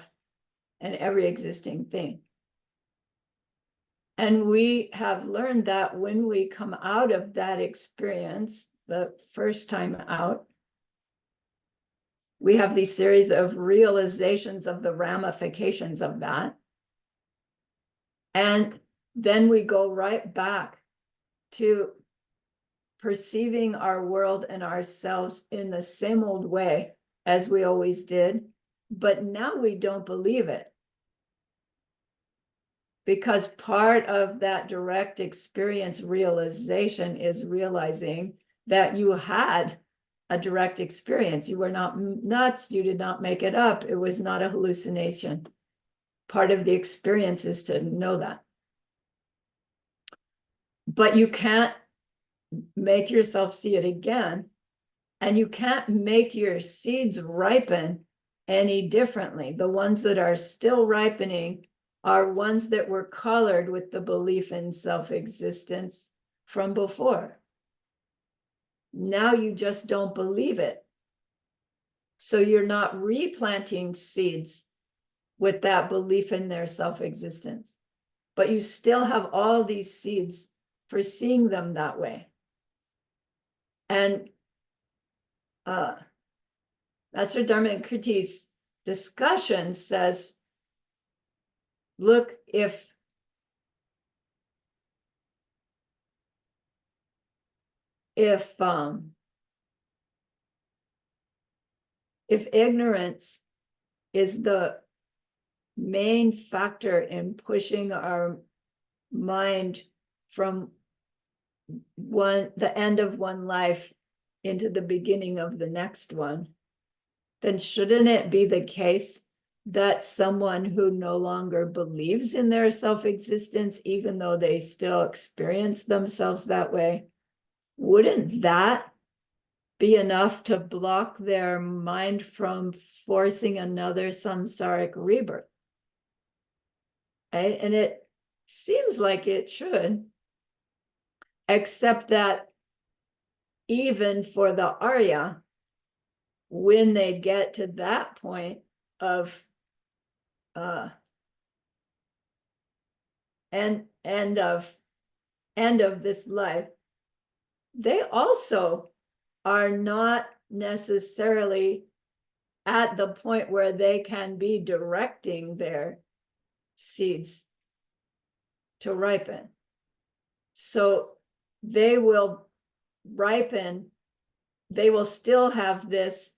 and every existing thing. And we have learned that when we come out of that experience, the first time out, we have these series of realizations of the ramifications of that. And then we go right back to perceiving our world and ourselves in the same old way as we always did, but now we don't believe it. Because part of that direct experience realization is realizing that you had a direct experience. You were not nuts. You did not make it up. It was not a hallucination. Part of the experience is to know that. But you can't make yourself see it again. And you can't make your seeds ripen any differently. The ones that are still ripening are ones that were colored with the belief in self-existence from before. Now you just don't believe it. So you're not replanting seeds with that belief in their self-existence, but you still have all these seeds for seeing them that way. And Master Dharmakriti's discussion says, look, if ignorance is the main factor in pushing our mind from the end of one life into the beginning of the next one, then shouldn't it be the case that someone who no longer believes in their self-existence, even though they still experience themselves that way, wouldn't that be enough to block their mind from forcing another samsaric rebirth? Right? And it seems like it should, except that even for the Arya, when they get to that point of end of this life, they also are not necessarily at the point where they can be directing their seeds to ripen. So they will ripen, they will still have this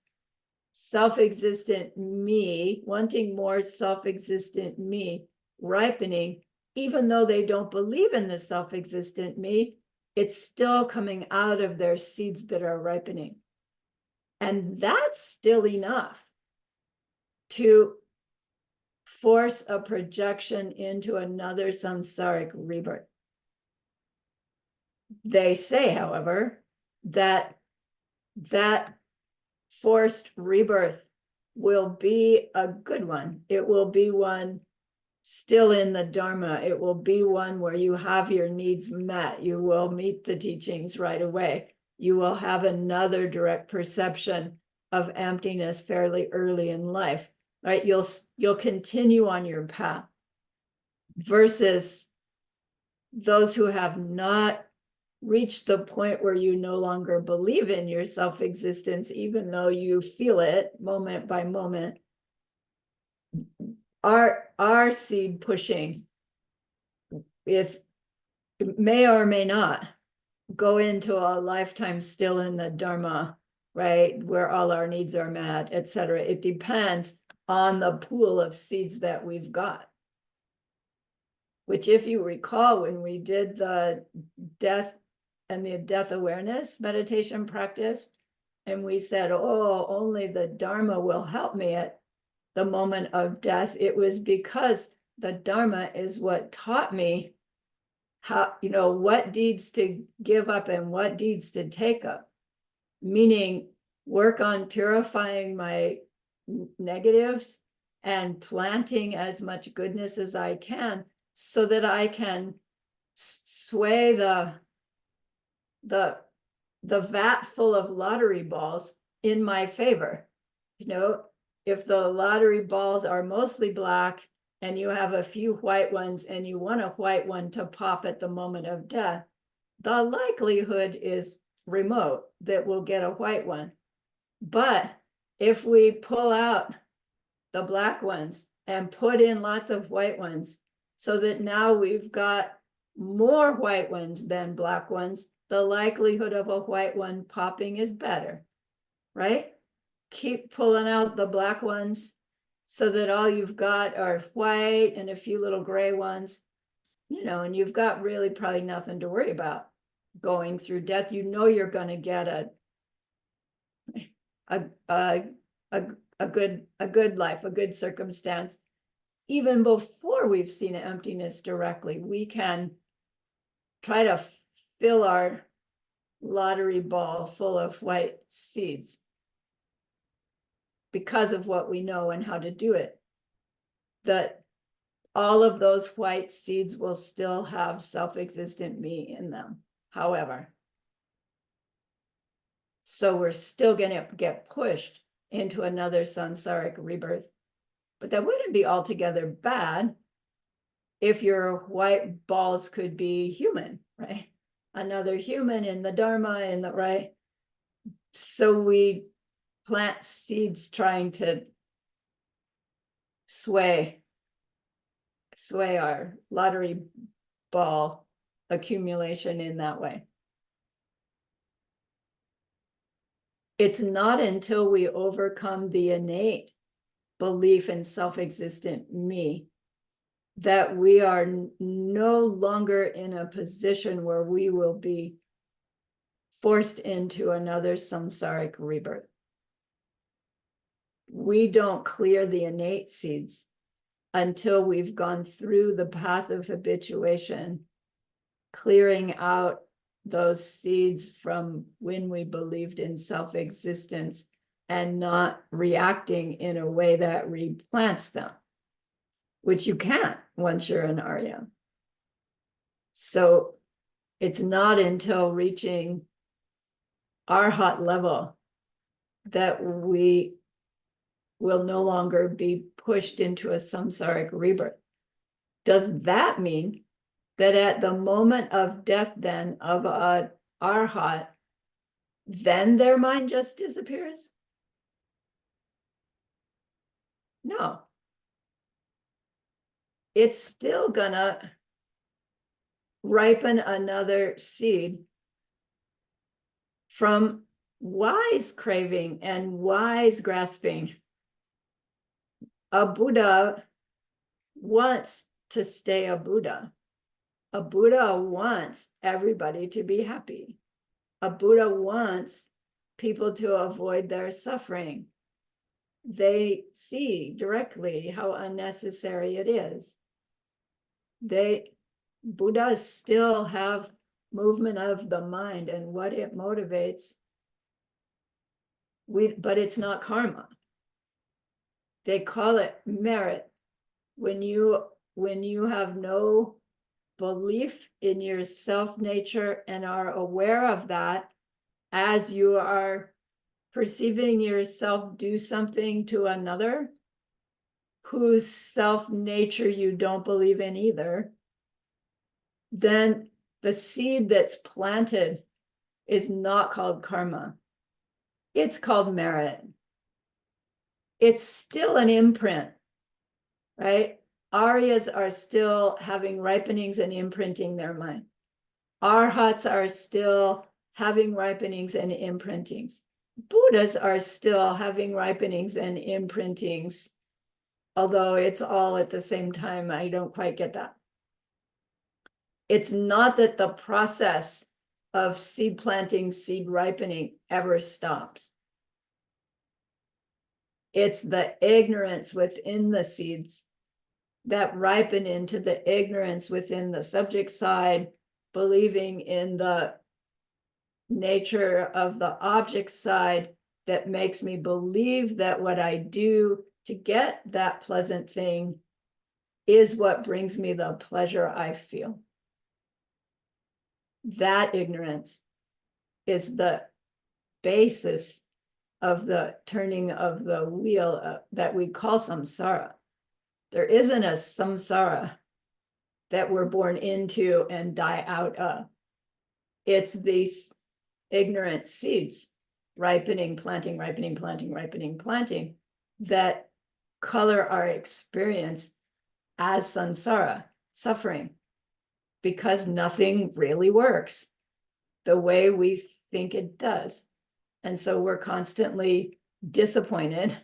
self-existent me, wanting more self-existent me ripening, even though they don't believe in the self-existent me, it's still coming out of their seeds that are ripening. And that's still enough to force a projection into another samsaric rebirth. They say, however, that forced rebirth will be a good one. It will be one still in the Dharma. It will be one where you have your needs met. You will meet the teachings right away. You will have another direct perception of emptiness fairly early in life, right? You'll continue on your path, versus those who have not reached the point where you no longer believe in your self-existence, even though you feel it moment by moment. Our seed pushing may or may not go into a lifetime still in the Dharma, right? Where all our needs are met, etc. It depends on the pool of seeds that we've got. Which, if you recall, when we did the death and the death awareness meditation practice, and we said, oh, only the Dharma will help me at the moment of death, it was because the Dharma is what taught me how, what deeds to give up and what deeds to take up. Meaning, work on purifying my negatives and planting as much goodness as I can, so that I can sway the vat full of lottery balls in my favor. If the lottery balls are mostly black and you have a few white ones and you want a white one to pop at the moment of death, the likelihood is remote that we'll get a white one. But if we pull out the black ones and put in lots of white ones, so that now we've got more white ones than black ones, the likelihood of a white one popping is better, right? Keep pulling out the black ones so that all you've got are white and a few little gray ones, and you've got really probably nothing to worry about going through death. You're going to get a good life, a good circumstance. Even before we've seen emptiness directly, we can try to fill our lottery ball full of white seeds because of what we know and how to do it. That all of those white seeds will still have self-existent me in them, however. So we're still going to get pushed into another samsaric rebirth. But that wouldn't be altogether bad if your white balls could be human, right? Another human in the Dharma, right? So we plant seeds trying to sway our lottery ball accumulation in that way. It's not until we overcome the innate belief in self-existent me that we are no longer in a position where we will be forced into another samsaric rebirth. We don't clear the innate seeds until we've gone through the path of habituation, clearing out those seeds from when we believed in self-existence and not reacting in a way that replants them, which you can't once you're an Arya. So it's not until reaching Arhat level that we will no longer be pushed into a samsaric rebirth. Does that mean that at the moment of death then of an Arhat, then their mind just disappears? No. It's still gonna ripen another seed from wise craving and wise grasping. A Buddha wants to stay a Buddha. A Buddha wants everybody to be happy. A Buddha wants people to avoid their suffering. They see directly how unnecessary it is. Buddhas still have movement of the mind and what it motivates. But it's not karma. They call it merit. When you have no belief in your self nature and are aware of that as you are perceiving yourself do something to another whose self nature you don't believe in either, then the seed that's planted is not called karma. It's called merit. It's still an imprint, right? Aryas are still having ripenings and imprinting their mind. Arhats are still having ripenings and imprintings. Buddhas are still having ripenings and imprintings, although it's all at the same time. I don't quite get that. It's not that the process of seed planting, seed ripening ever stops. It's the ignorance within the seeds that ripen into the ignorance within the subject side, believing in the nature of the object side, that makes me believe that what I do to get that pleasant thing is what brings me the pleasure I feel. That ignorance is the basis of the turning of the wheel that we call samsara. There isn't a samsara that we're born into and die out of. It's these ignorant seeds ripening, planting, ripening, planting, ripening, planting, that color our experience as samsara, suffering, because nothing really works the way we think it does. And so we're constantly disappointed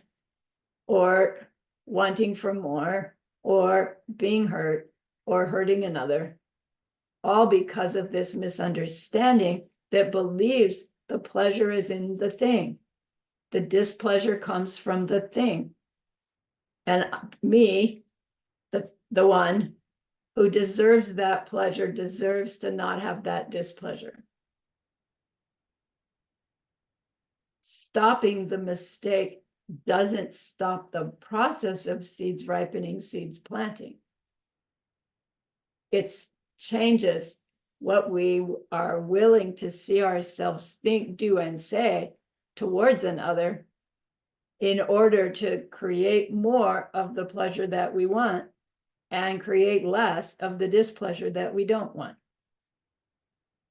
or wanting for more or being hurt or hurting another, all because of this misunderstanding that believes the pleasure is in the thing. The displeasure comes from the thing. And me, the one who deserves that pleasure, deserves to not have that displeasure. Stopping the mistake doesn't stop the process of seeds ripening, seeds planting. It changes what we are willing to see ourselves think, do, and say towards another in order to create more of the pleasure that we want and create less of the displeasure that we don't want.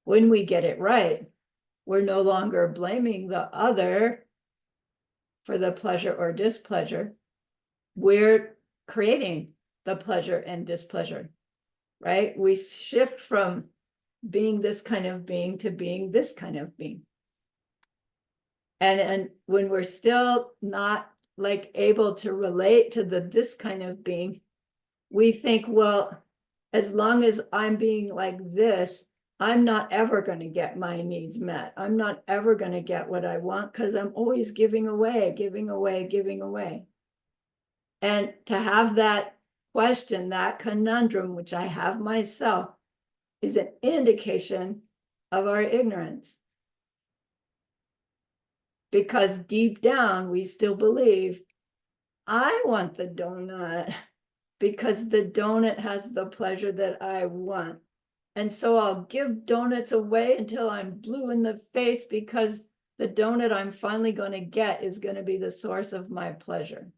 When we get it right, we're no longer blaming the other for the pleasure or displeasure. We're creating the pleasure and displeasure, right? We shift from being this kind of being to being this kind of being. And when we're still not like able to relate to this kind of being, we think, well, as long as I'm being like this, I'm not ever going to get my needs met. I'm not ever going to get what I want because I'm always giving away, giving away, giving away. And to have that question, that conundrum, which I have myself, is an indication of our ignorance. Because deep down, we still believe, I want the donut because the donut has the pleasure that I want. And so I'll give donuts away until I'm blue in the face because the donut I'm finally going to get is going to be the source of my pleasure.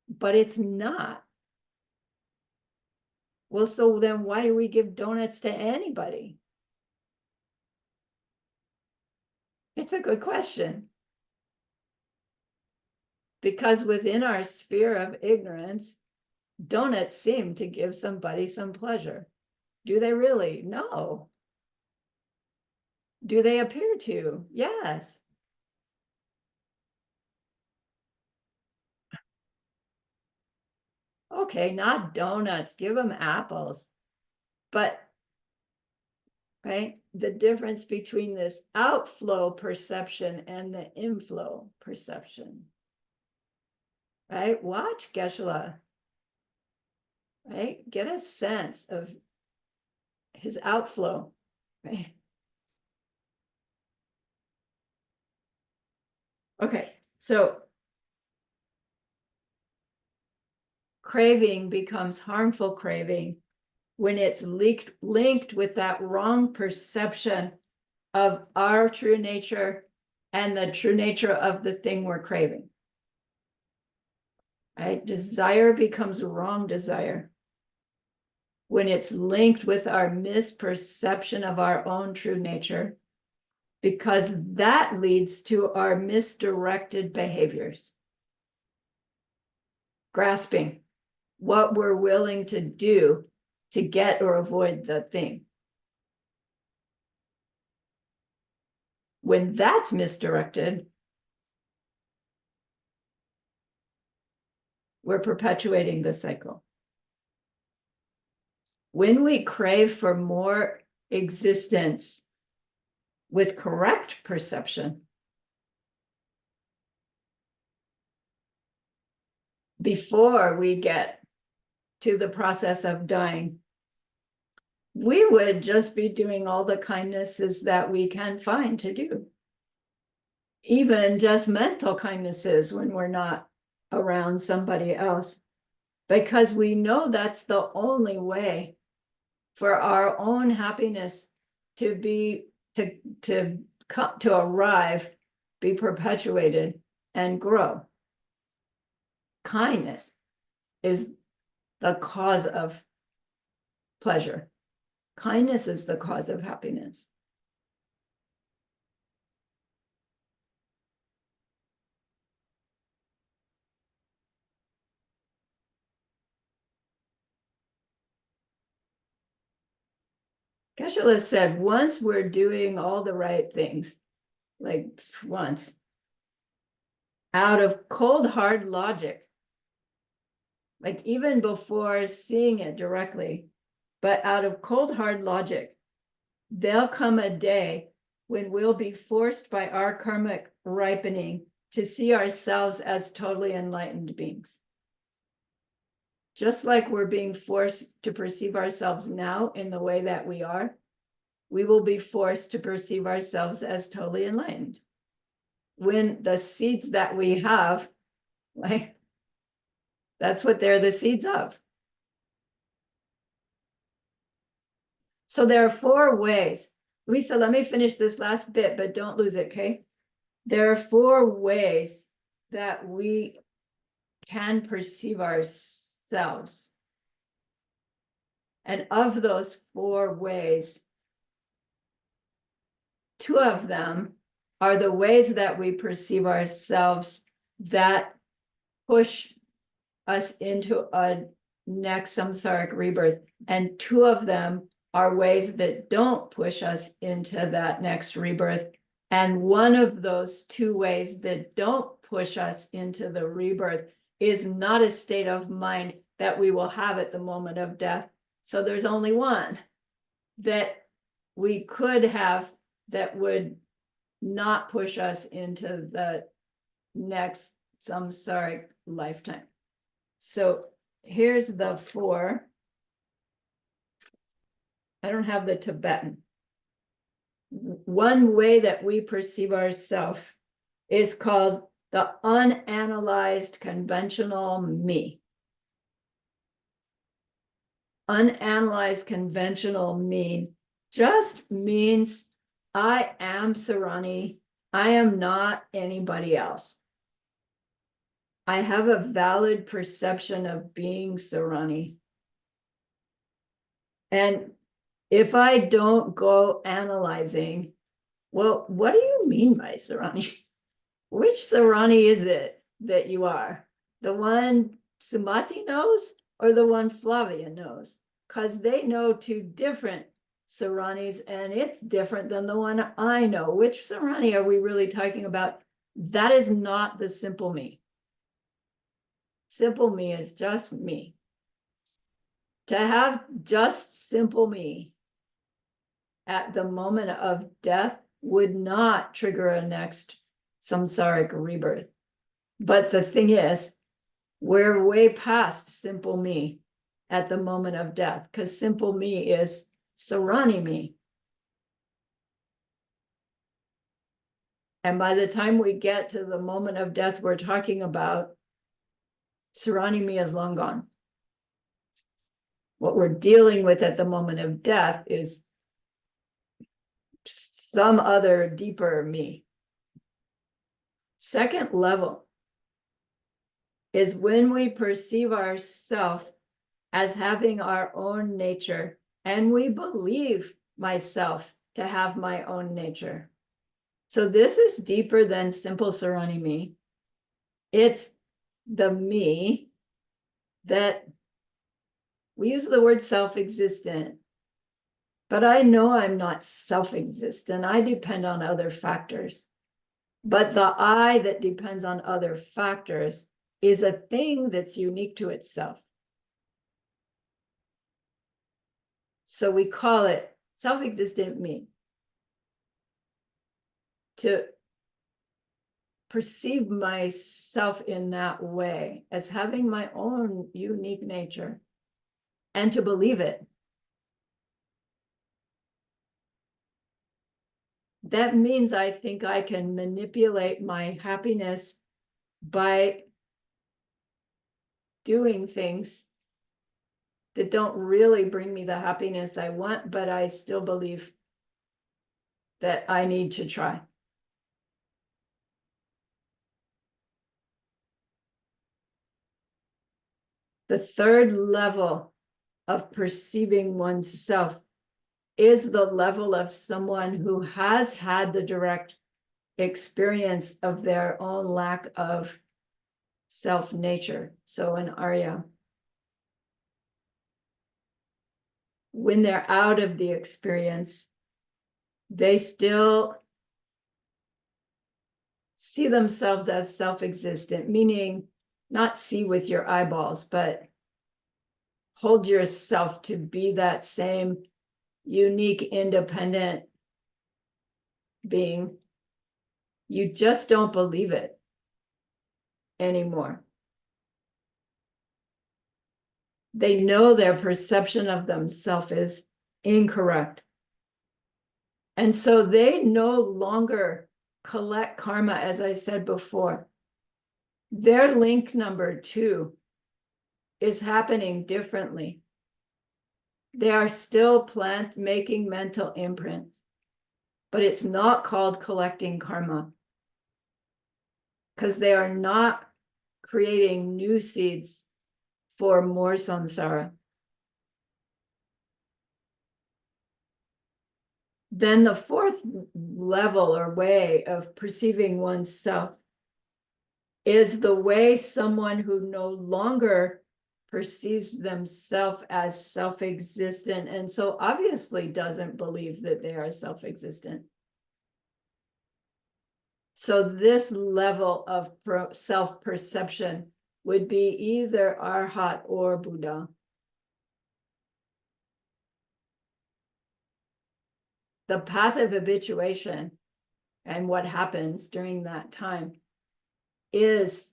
But it's not. Well, so then why do we give donuts to anybody? It's a good question. Because within our sphere of ignorance, donuts seem to give somebody some pleasure. Do they really? No. Do they appear to? Yes. Okay, not donuts, give them apples. But, right, the difference between this outflow perception and the inflow perception. Right? Watch Geshe-la. Right? Get a sense of his outflow. Right? Okay, so craving becomes harmful craving when it's linked with that wrong perception of our true nature and the true nature of the thing we're craving. Right? Desire becomes wrong desire when it's linked with our misperception of our own true nature, because that leads to our misdirected behaviors. Grasping, what we're willing to do to get or avoid the thing. When that's misdirected, we're perpetuating the cycle. When we crave for more existence with correct perception, before we get to the process of dying, we would just be doing all the kindnesses that we can find to do. Even just mental kindnesses when we're not around somebody else, because we know that's the only way for our own happiness to be, to come, to arrive, be perpetuated, and grow. Kindness is the cause of pleasure. Kindness is the cause of happiness. Geshe-la said, once we're doing all the right things, like once, out of cold, hard logic, like even before seeing it directly, but out of cold, hard logic, there'll come a day when we'll be forced by our karmic ripening to see ourselves as totally enlightened beings. Just like we're being forced to perceive ourselves now in the way that we are, we will be forced to perceive ourselves as totally enlightened. When the seeds that we have, like, that's what they're the seeds of. So there are 4 ways. Lisa, let me finish this last bit, but don't lose it, okay? There are 4 ways that we can perceive ourselves. And of those 4 ways, 2 of them are the ways that we perceive ourselves that push us into a next samsaric rebirth. And 2 of them are ways that don't push us into that next rebirth. And one of those 2 ways that don't push us into the rebirth is not a state of mind that we will have at the moment of death. So there's only one that we could have that would not push us into the next samsaric lifetime. So here's the 4. I don't have the Tibetan. One way that we perceive ourselves is called the unanalyzed conventional me. Unanalyzed conventional me just means I am Sarahni. I am not anybody else. I have a valid perception of being Sarahni. And if I don't go analyzing, well, what do you mean by Sarahni? Which Sarahni is it that you are? The one Sumati knows or the one Flavia knows? Because they know 2 different Sarahnis, and it's different than the one I know. Which Sarahni are we really talking about? That is not the simple me. Simple me is just me. To have just simple me at the moment of death would not trigger a next samsaric rebirth. But the thing is, we're way past simple me at the moment of death, because simple me is Sarahni me. And by the time we get to the moment of death we're talking about, Sarahni me is long gone. What we're dealing with at the moment of death is some other deeper me. Second level is when we perceive ourselves as having our own nature, and we believe myself to have my own nature. So this is deeper than simple Sarahni me. It's the me that We use the word self-existent, but I know I'm not self-existent. I depend on other factors. But the I that depends on other factors is a thing that's unique to itself. So we call it self-existent me. To perceive myself in that way as having my own unique nature and to believe it. That means I think I can manipulate my happiness by doing things that don't really bring me the happiness I want, but I still believe that I need to try. The third level of perceiving oneself is the level of someone who has had the direct experience of their own lack of self-nature. So an Arya, when they're out of the experience, they still see themselves as self-existent, meaning not see with your eyeballs, but hold yourself to be that same unique, independent being. You just don't believe it anymore. They know their perception of themselves is incorrect. And so they no longer collect karma, as I said before. Their link number 2 is happening differently. They are still making mental imprints, but it's not called collecting karma because they are not creating new seeds for more samsara. Then the fourth level or way of perceiving oneself is the way someone who no longer perceives themselves as self-existent and so obviously doesn't believe that they are self-existent. So this level of self-perception would be either Arhat or Buddha. The path of habituation and what happens during that time is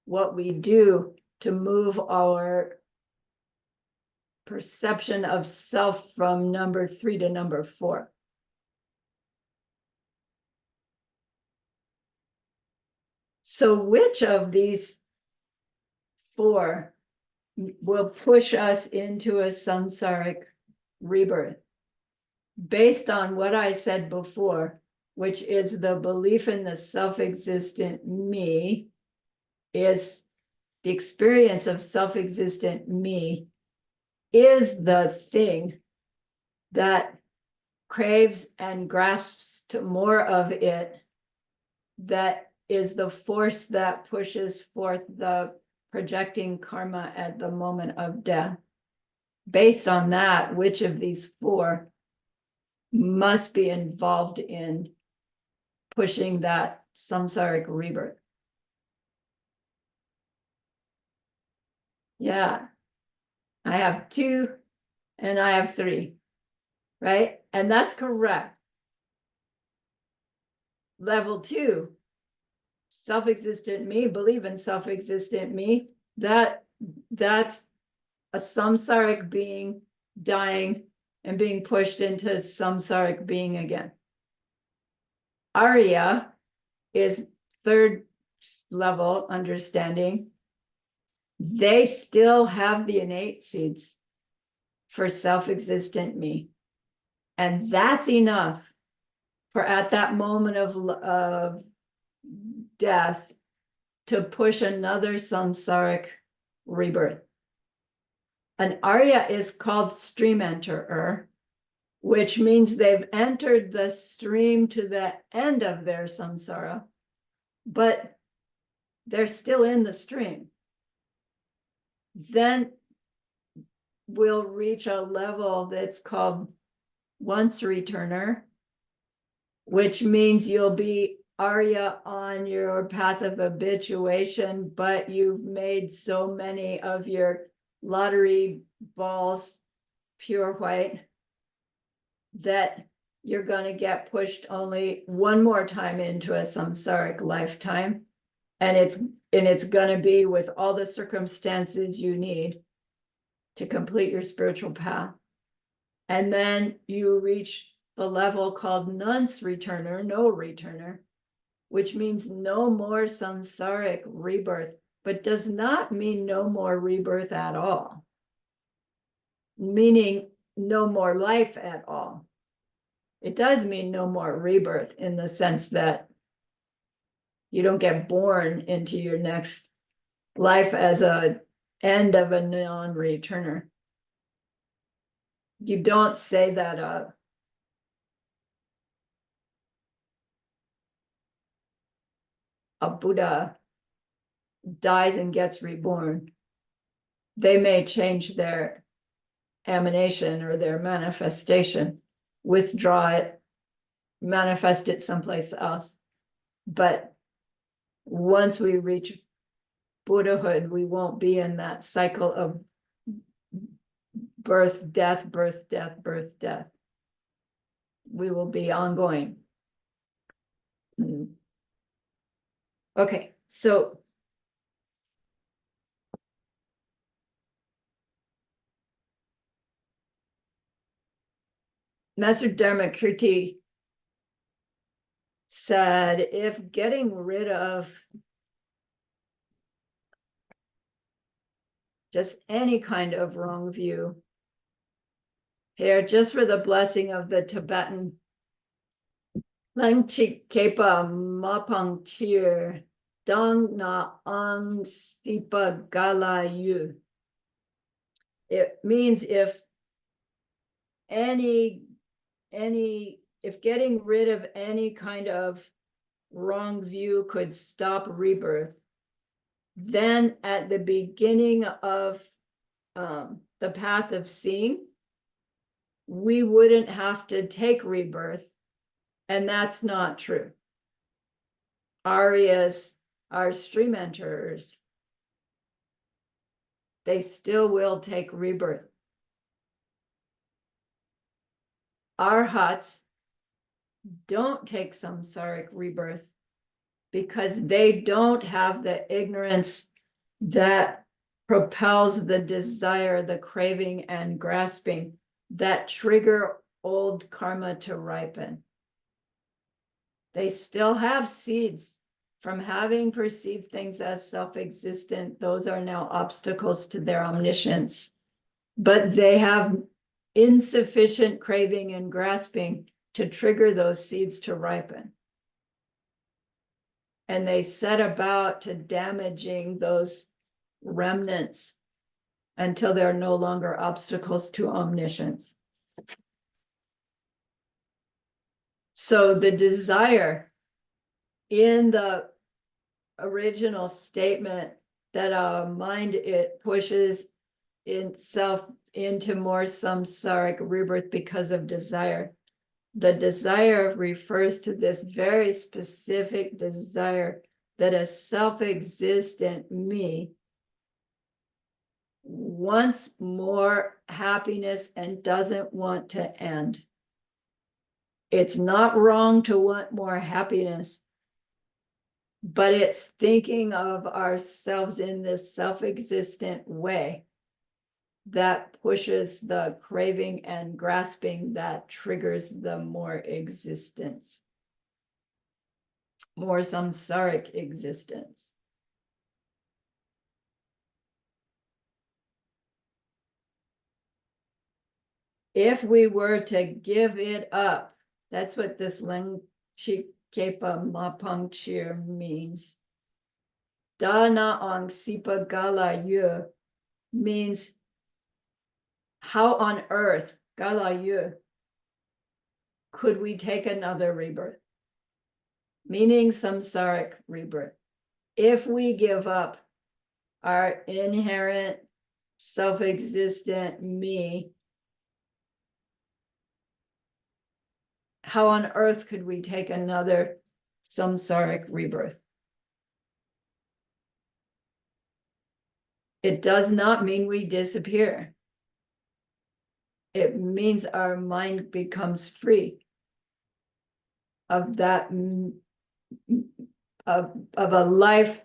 what we do to move our perception of self from number 3 to number 4. So which of these 4 will push us into a samsaric rebirth? Based on what I said before, which is the belief in the self-existent me, is the experience of self-existent me is the thing that craves and grasps to more of it, that is the force that pushes forth the projecting karma at the moment of death. Based on that, which of these 4 must be involved in pushing that samsaric rebirth? Yeah, I have 2 and I have 3, right? And that's correct. Level 2, self-existent me, believe in self-existent me, that's a samsaric being dying and being pushed into samsaric being again. Arya is third level understanding. They still have the innate seeds for self-existent me. And that's enough for at that moment of death to push another samsaric rebirth. An Arya is called stream enterer, which means they've entered the stream to the end of their samsara, but they're still in the stream. Then will reach a level that's called once returner, which means you'll be Arya on your path of habituation, but you've made so many of your lottery balls pure white that you're going to get pushed only one more time into a samsaric lifetime. And it's going to be with all the circumstances you need to complete your spiritual path. And then you reach the level called nonce returner, no returner, which means no more samsaric rebirth, but does not mean no more rebirth at all, meaning no more life at all. It does mean no more rebirth in the sense that you don't get born into your next life as a end of a non-returner. You don't say that a Buddha dies and gets reborn. They may change their emanation or their manifestation, withdraw it, manifest it someplace else. But once we reach Buddhahood, we won't be in that cycle of birth, death, birth, death, birth, death. We will be ongoing. Okay, so Master Dharmakirti said, if getting rid of just any kind of wrong view, here, just for the blessing of the Tibetan Langchik Kepa Mapang Chir Dong Na Ang Sipa Gala Yu. It means if getting rid of any kind of wrong view could stop rebirth, then at the beginning of the path of seeing, we wouldn't have to take rebirth. And that's not true. Aryas, our stream enterers, they still will take rebirth. Arhats don't take samsaric rebirth because they don't have the ignorance that propels the desire, the craving, and grasping that trigger old karma to ripen. They still have seeds from having perceived things as self-existent. Those are now obstacles to their omniscience, but they have insufficient craving and grasping to trigger those seeds to ripen. And they set about to damaging those remnants until they're no longer obstacles to omniscience. So the desire in the original statement that our mind, it pushes itself into more samsaric rebirth because of desire. The desire refers to this very specific desire that a self-existent me wants more happiness and doesn't want to end. It's not wrong to want more happiness, but it's thinking of ourselves in this self-existent way that pushes the craving and grasping that triggers the more existence, more samsaric existence. If we were to give it up, that's what this Lengchi Kepa Mapang Chir means. Dana Ong Sipa Gala Yu means how on earth, Gala Yu, could we take another rebirth? Meaning samsaric rebirth. If we give up our inherent self-existent me, how on earth could we take another samsaric rebirth? It does not mean we disappear. It means our mind becomes free of that, of a life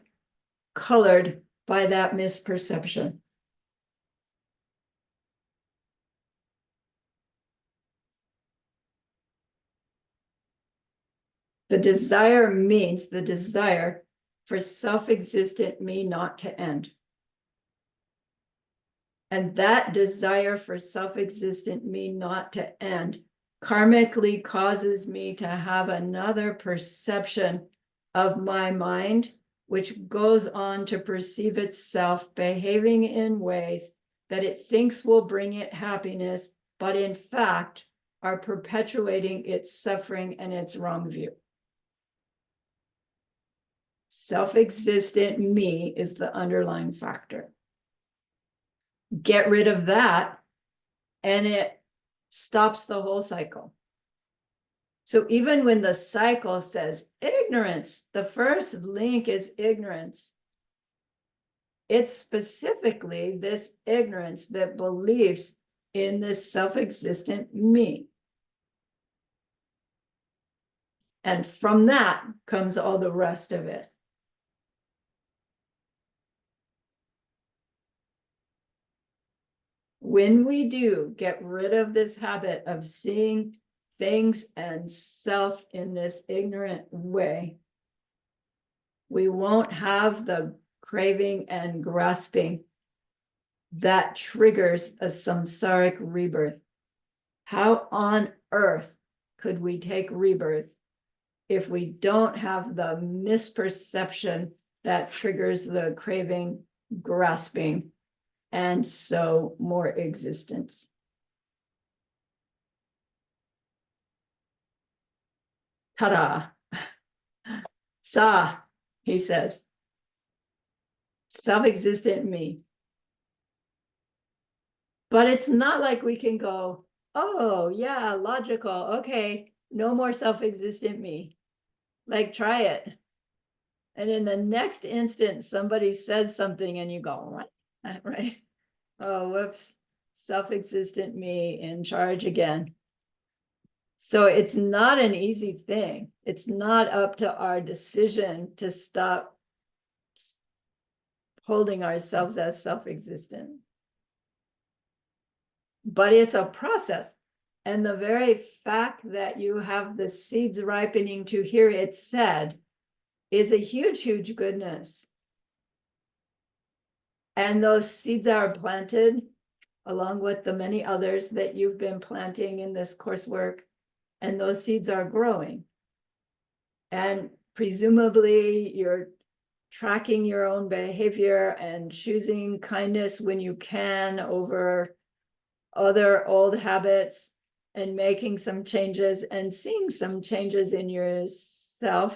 colored by that misperception. The desire means the desire for self-existent me not to end. And that desire for self-existent me not to end karmically causes me to have another perception of my mind, which goes on to perceive itself behaving in ways that it thinks will bring it happiness, but in fact are perpetuating its suffering and its wrong view. Self-existent me is the underlying factor. Get rid of that, and it stops the whole cycle. So even when the cycle says ignorance, the first link is ignorance. It's specifically this ignorance that believes in this self-existent me. And from that comes all the rest of it. When we do get rid of this habit of seeing things and self in this ignorant way, we won't have the craving and grasping that triggers a samsaric rebirth. How on earth could we take rebirth if we don't have the misperception that triggers the craving, grasping, and so more existence? Ta-da! Sa, he says, self-existent me. But it's not like we can go, oh yeah, logical, okay, no more self-existent me. Like, try it. And in the next instant, somebody says something and you go, what? Right? Oh, whoops, self-existent me in charge again. So it's not an easy thing. It's not up to our decision to stop holding ourselves as self-existent. But it's a process. And the very fact that you have the seeds ripening to hear it said is a huge, huge goodness. And those seeds are planted along with the many others that you've been planting in this coursework, and those seeds are growing. And presumably you're tracking your own behavior and choosing kindness when you can over other old habits, and making some changes and seeing some changes in yourself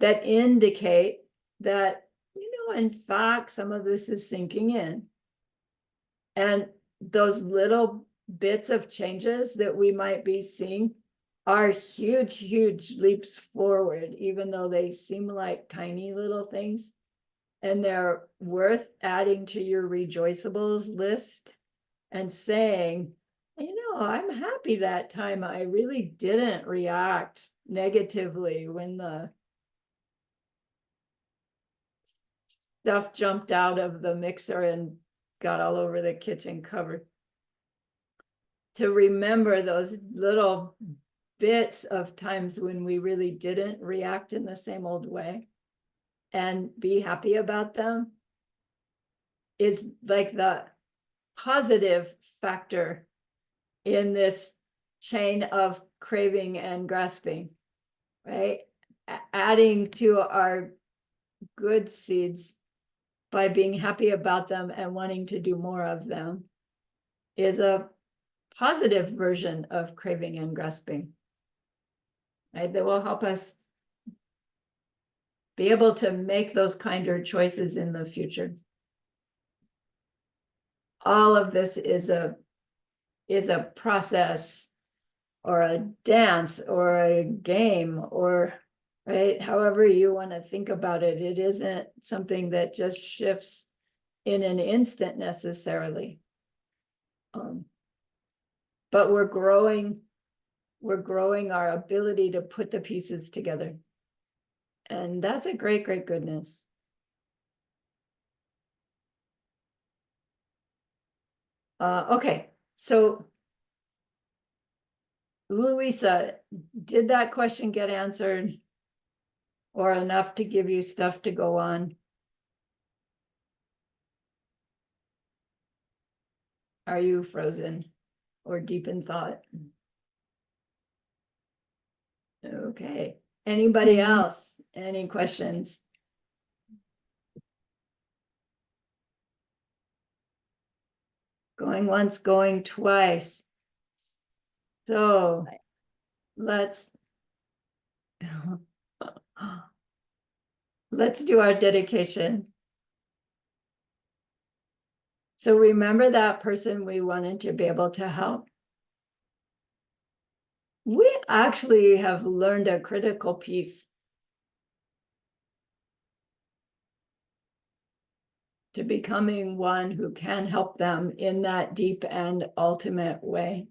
that indicate that, in fact, some of this is sinking in. And those little bits of changes that we might be seeing are huge, huge leaps forward, even though they seem like tiny little things. And they're worth adding to your rejoiceables list and saying, I'm happy that time I really didn't react negatively when the stuff jumped out of the mixer and got all over the kitchen cupboard. To remember those little bits of times when we really didn't react in the same old way and be happy about them is like the positive factor in this chain of craving and grasping, right? Adding to our good seeds by being happy about them and wanting to do more of them is a positive version of craving and grasping, right? That will help us be able to make those kinder choices in the future. all of this is a process or a dance or a game, or right, however you want to think about it. It isn't something that just shifts in an instant necessarily. But we're growing our ability to put the pieces together. And that's a great, great goodness. Okay, so Louisa, did that question get answered? Or enough to give you stuff to go on? Are you frozen or deep in thought? Okay, anybody else? Any questions? Going once, going twice. So let's do our dedication. So remember that person we wanted to be able to help. We actually have learned a critical piece to becoming one who can help them in that deep and ultimate way.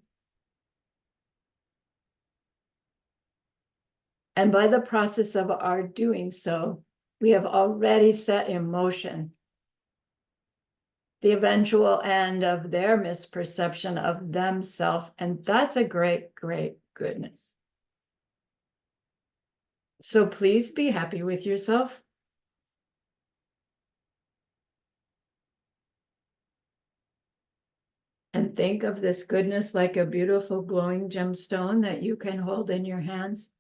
And by the process of our doing so, we have already set in motion the eventual end of their misperception of themselves. And that's a great, great goodness. So please be happy with yourself. And think of this goodness like a beautiful glowing gemstone that you can hold in your hands.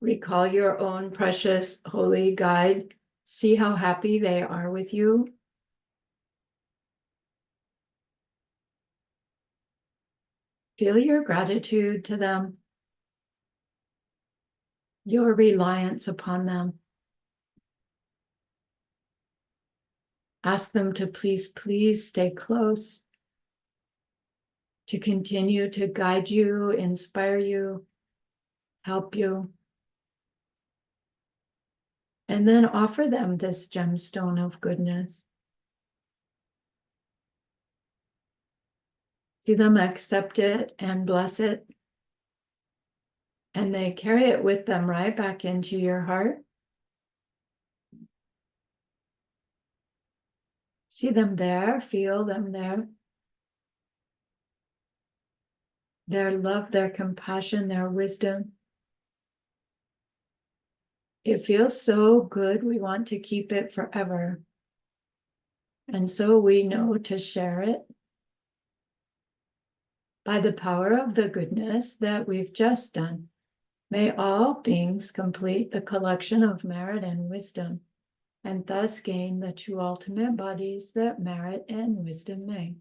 Recall your own precious holy guide. See how happy they are with you. Feel your gratitude to them, your reliance upon them. Ask them to please, please stay close, to continue to guide you, inspire you, help you. And then offer them this gemstone of goodness. See them accept it and bless it. And they carry it with them right back into your heart. See them there, feel them there. Their love, their compassion, their wisdom. It feels so good. We want to keep it forever. And so we know to share it by the power of the goodness that we've just done. May all beings complete the collection of merit and wisdom, and thus gain the two ultimate bodies that merit and wisdom make.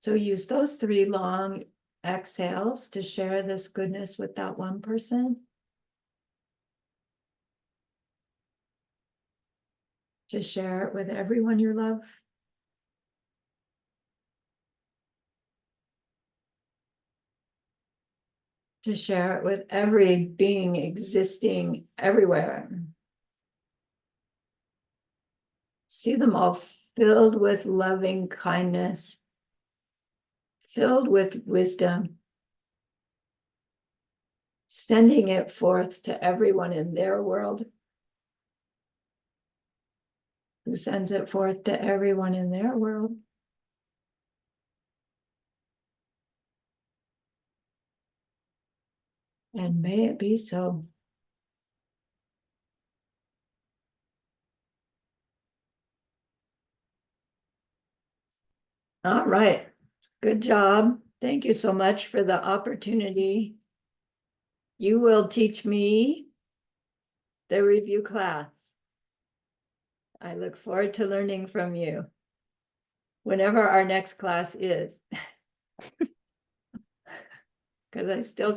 So use those 3 long exhales to share this goodness with that one person. To share it with everyone you love. To share it with every being existing everywhere. See them all filled with loving kindness, filled with wisdom, sending it forth to everyone in their world, who sends it forth to everyone in their world. And may it be so. All right. Good job. Thank you so much for the opportunity. You will teach me the review class. I look forward to learning from you whenever our next class is. Because I still